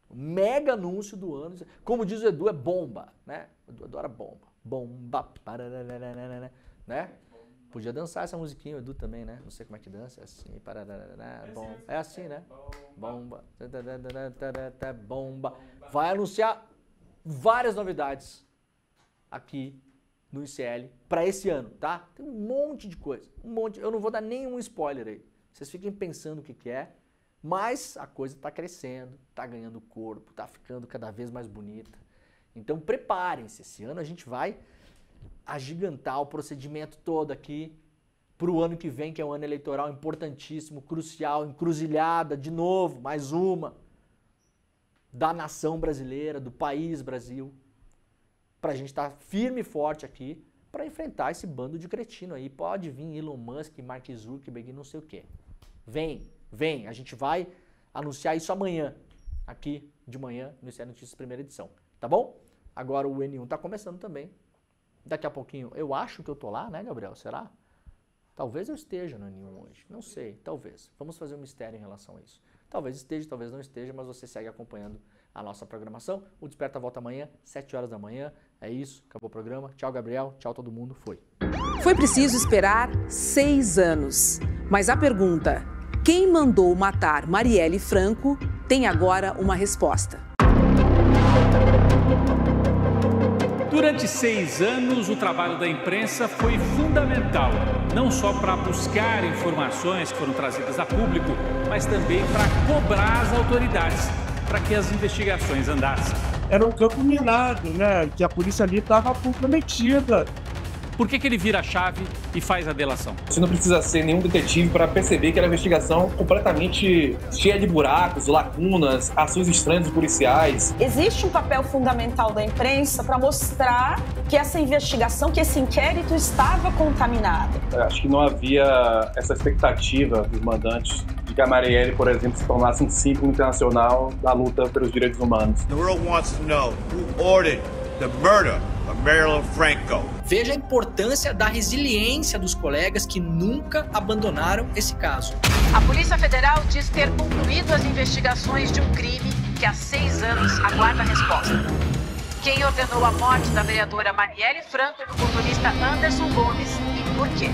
O mega anúncio do ano. Como diz o Edu, é bomba, né? O Edu adora bomba. Bomba, né? Podia dançar essa musiquinha, o Edu também, né? Não sei como é que dança, é assim, é assim, né? Bomba, bomba. Vai anunciar várias novidades aqui no ICL para esse ano, tá? Tem um monte de coisa, um monte. Eu não vou dar nenhum spoiler aí. Vocês fiquem pensando o que é, mas a coisa está crescendo, está ganhando corpo, está ficando cada vez mais bonita. Então preparem-se, esse ano a gente vai agigantar o procedimento todo aqui para o ano que vem, que é um ano eleitoral importantíssimo, crucial, encruzilhada, de novo, mais uma, da nação brasileira, do país Brasil, para a gente estar firme e forte aqui para enfrentar esse bando de cretino aí. Pode vir Elon Musk, Mark Zuckerberg, não sei o quê. Vem, a gente vai anunciar isso amanhã, aqui de manhã, no ICL Notícias primeira edição, tá bom? Agora o N1 tá começando também. Daqui a pouquinho, eu acho que eu tô lá, né, Gabriel? Será? Talvez eu esteja no N1 hoje, não sei, talvez. Vamos fazer um mistério em relação a isso. Talvez esteja, talvez não esteja, mas você segue acompanhando a nossa programação. O Desperta volta amanhã, 7 horas da manhã. É isso, acabou o programa. Tchau, Gabriel. Tchau, todo mundo. Foi. Foi preciso esperar 6 anos. Mas a pergunta, quem mandou matar Marielle Franco, tem agora uma resposta. Durante 6 anos, o trabalho da imprensa foi fundamental, não só para buscar informações que foram trazidas a público, mas também para cobrar as autoridades, para que as investigações andassem. Era um campo minado, né? Que a polícia ali estava comprometida. Por que ele vira a chave e faz a delação? Você não precisa ser nenhum detetive para perceber que era uma investigação completamente cheia de buracos, lacunas, ações estranhas dos policiais. Existe um papel fundamental da imprensa para mostrar que essa investigação, que esse inquérito estava contaminado. Acho que não havia essa expectativa dos mandantes de que a Marielle, por exemplo, se tornasse um símbolo internacional da luta pelos direitos humanos. The world wants to know who ordered the murder Marilyn Franco. Veja a importância da resiliência dos colegas que nunca abandonaram esse caso. A Polícia Federal diz ter concluído as investigações de um crime que há 6 anos aguarda a resposta. Quem ordenou a morte da vereadora Marielle Franco e do motorista Anderson Gomes e por quê?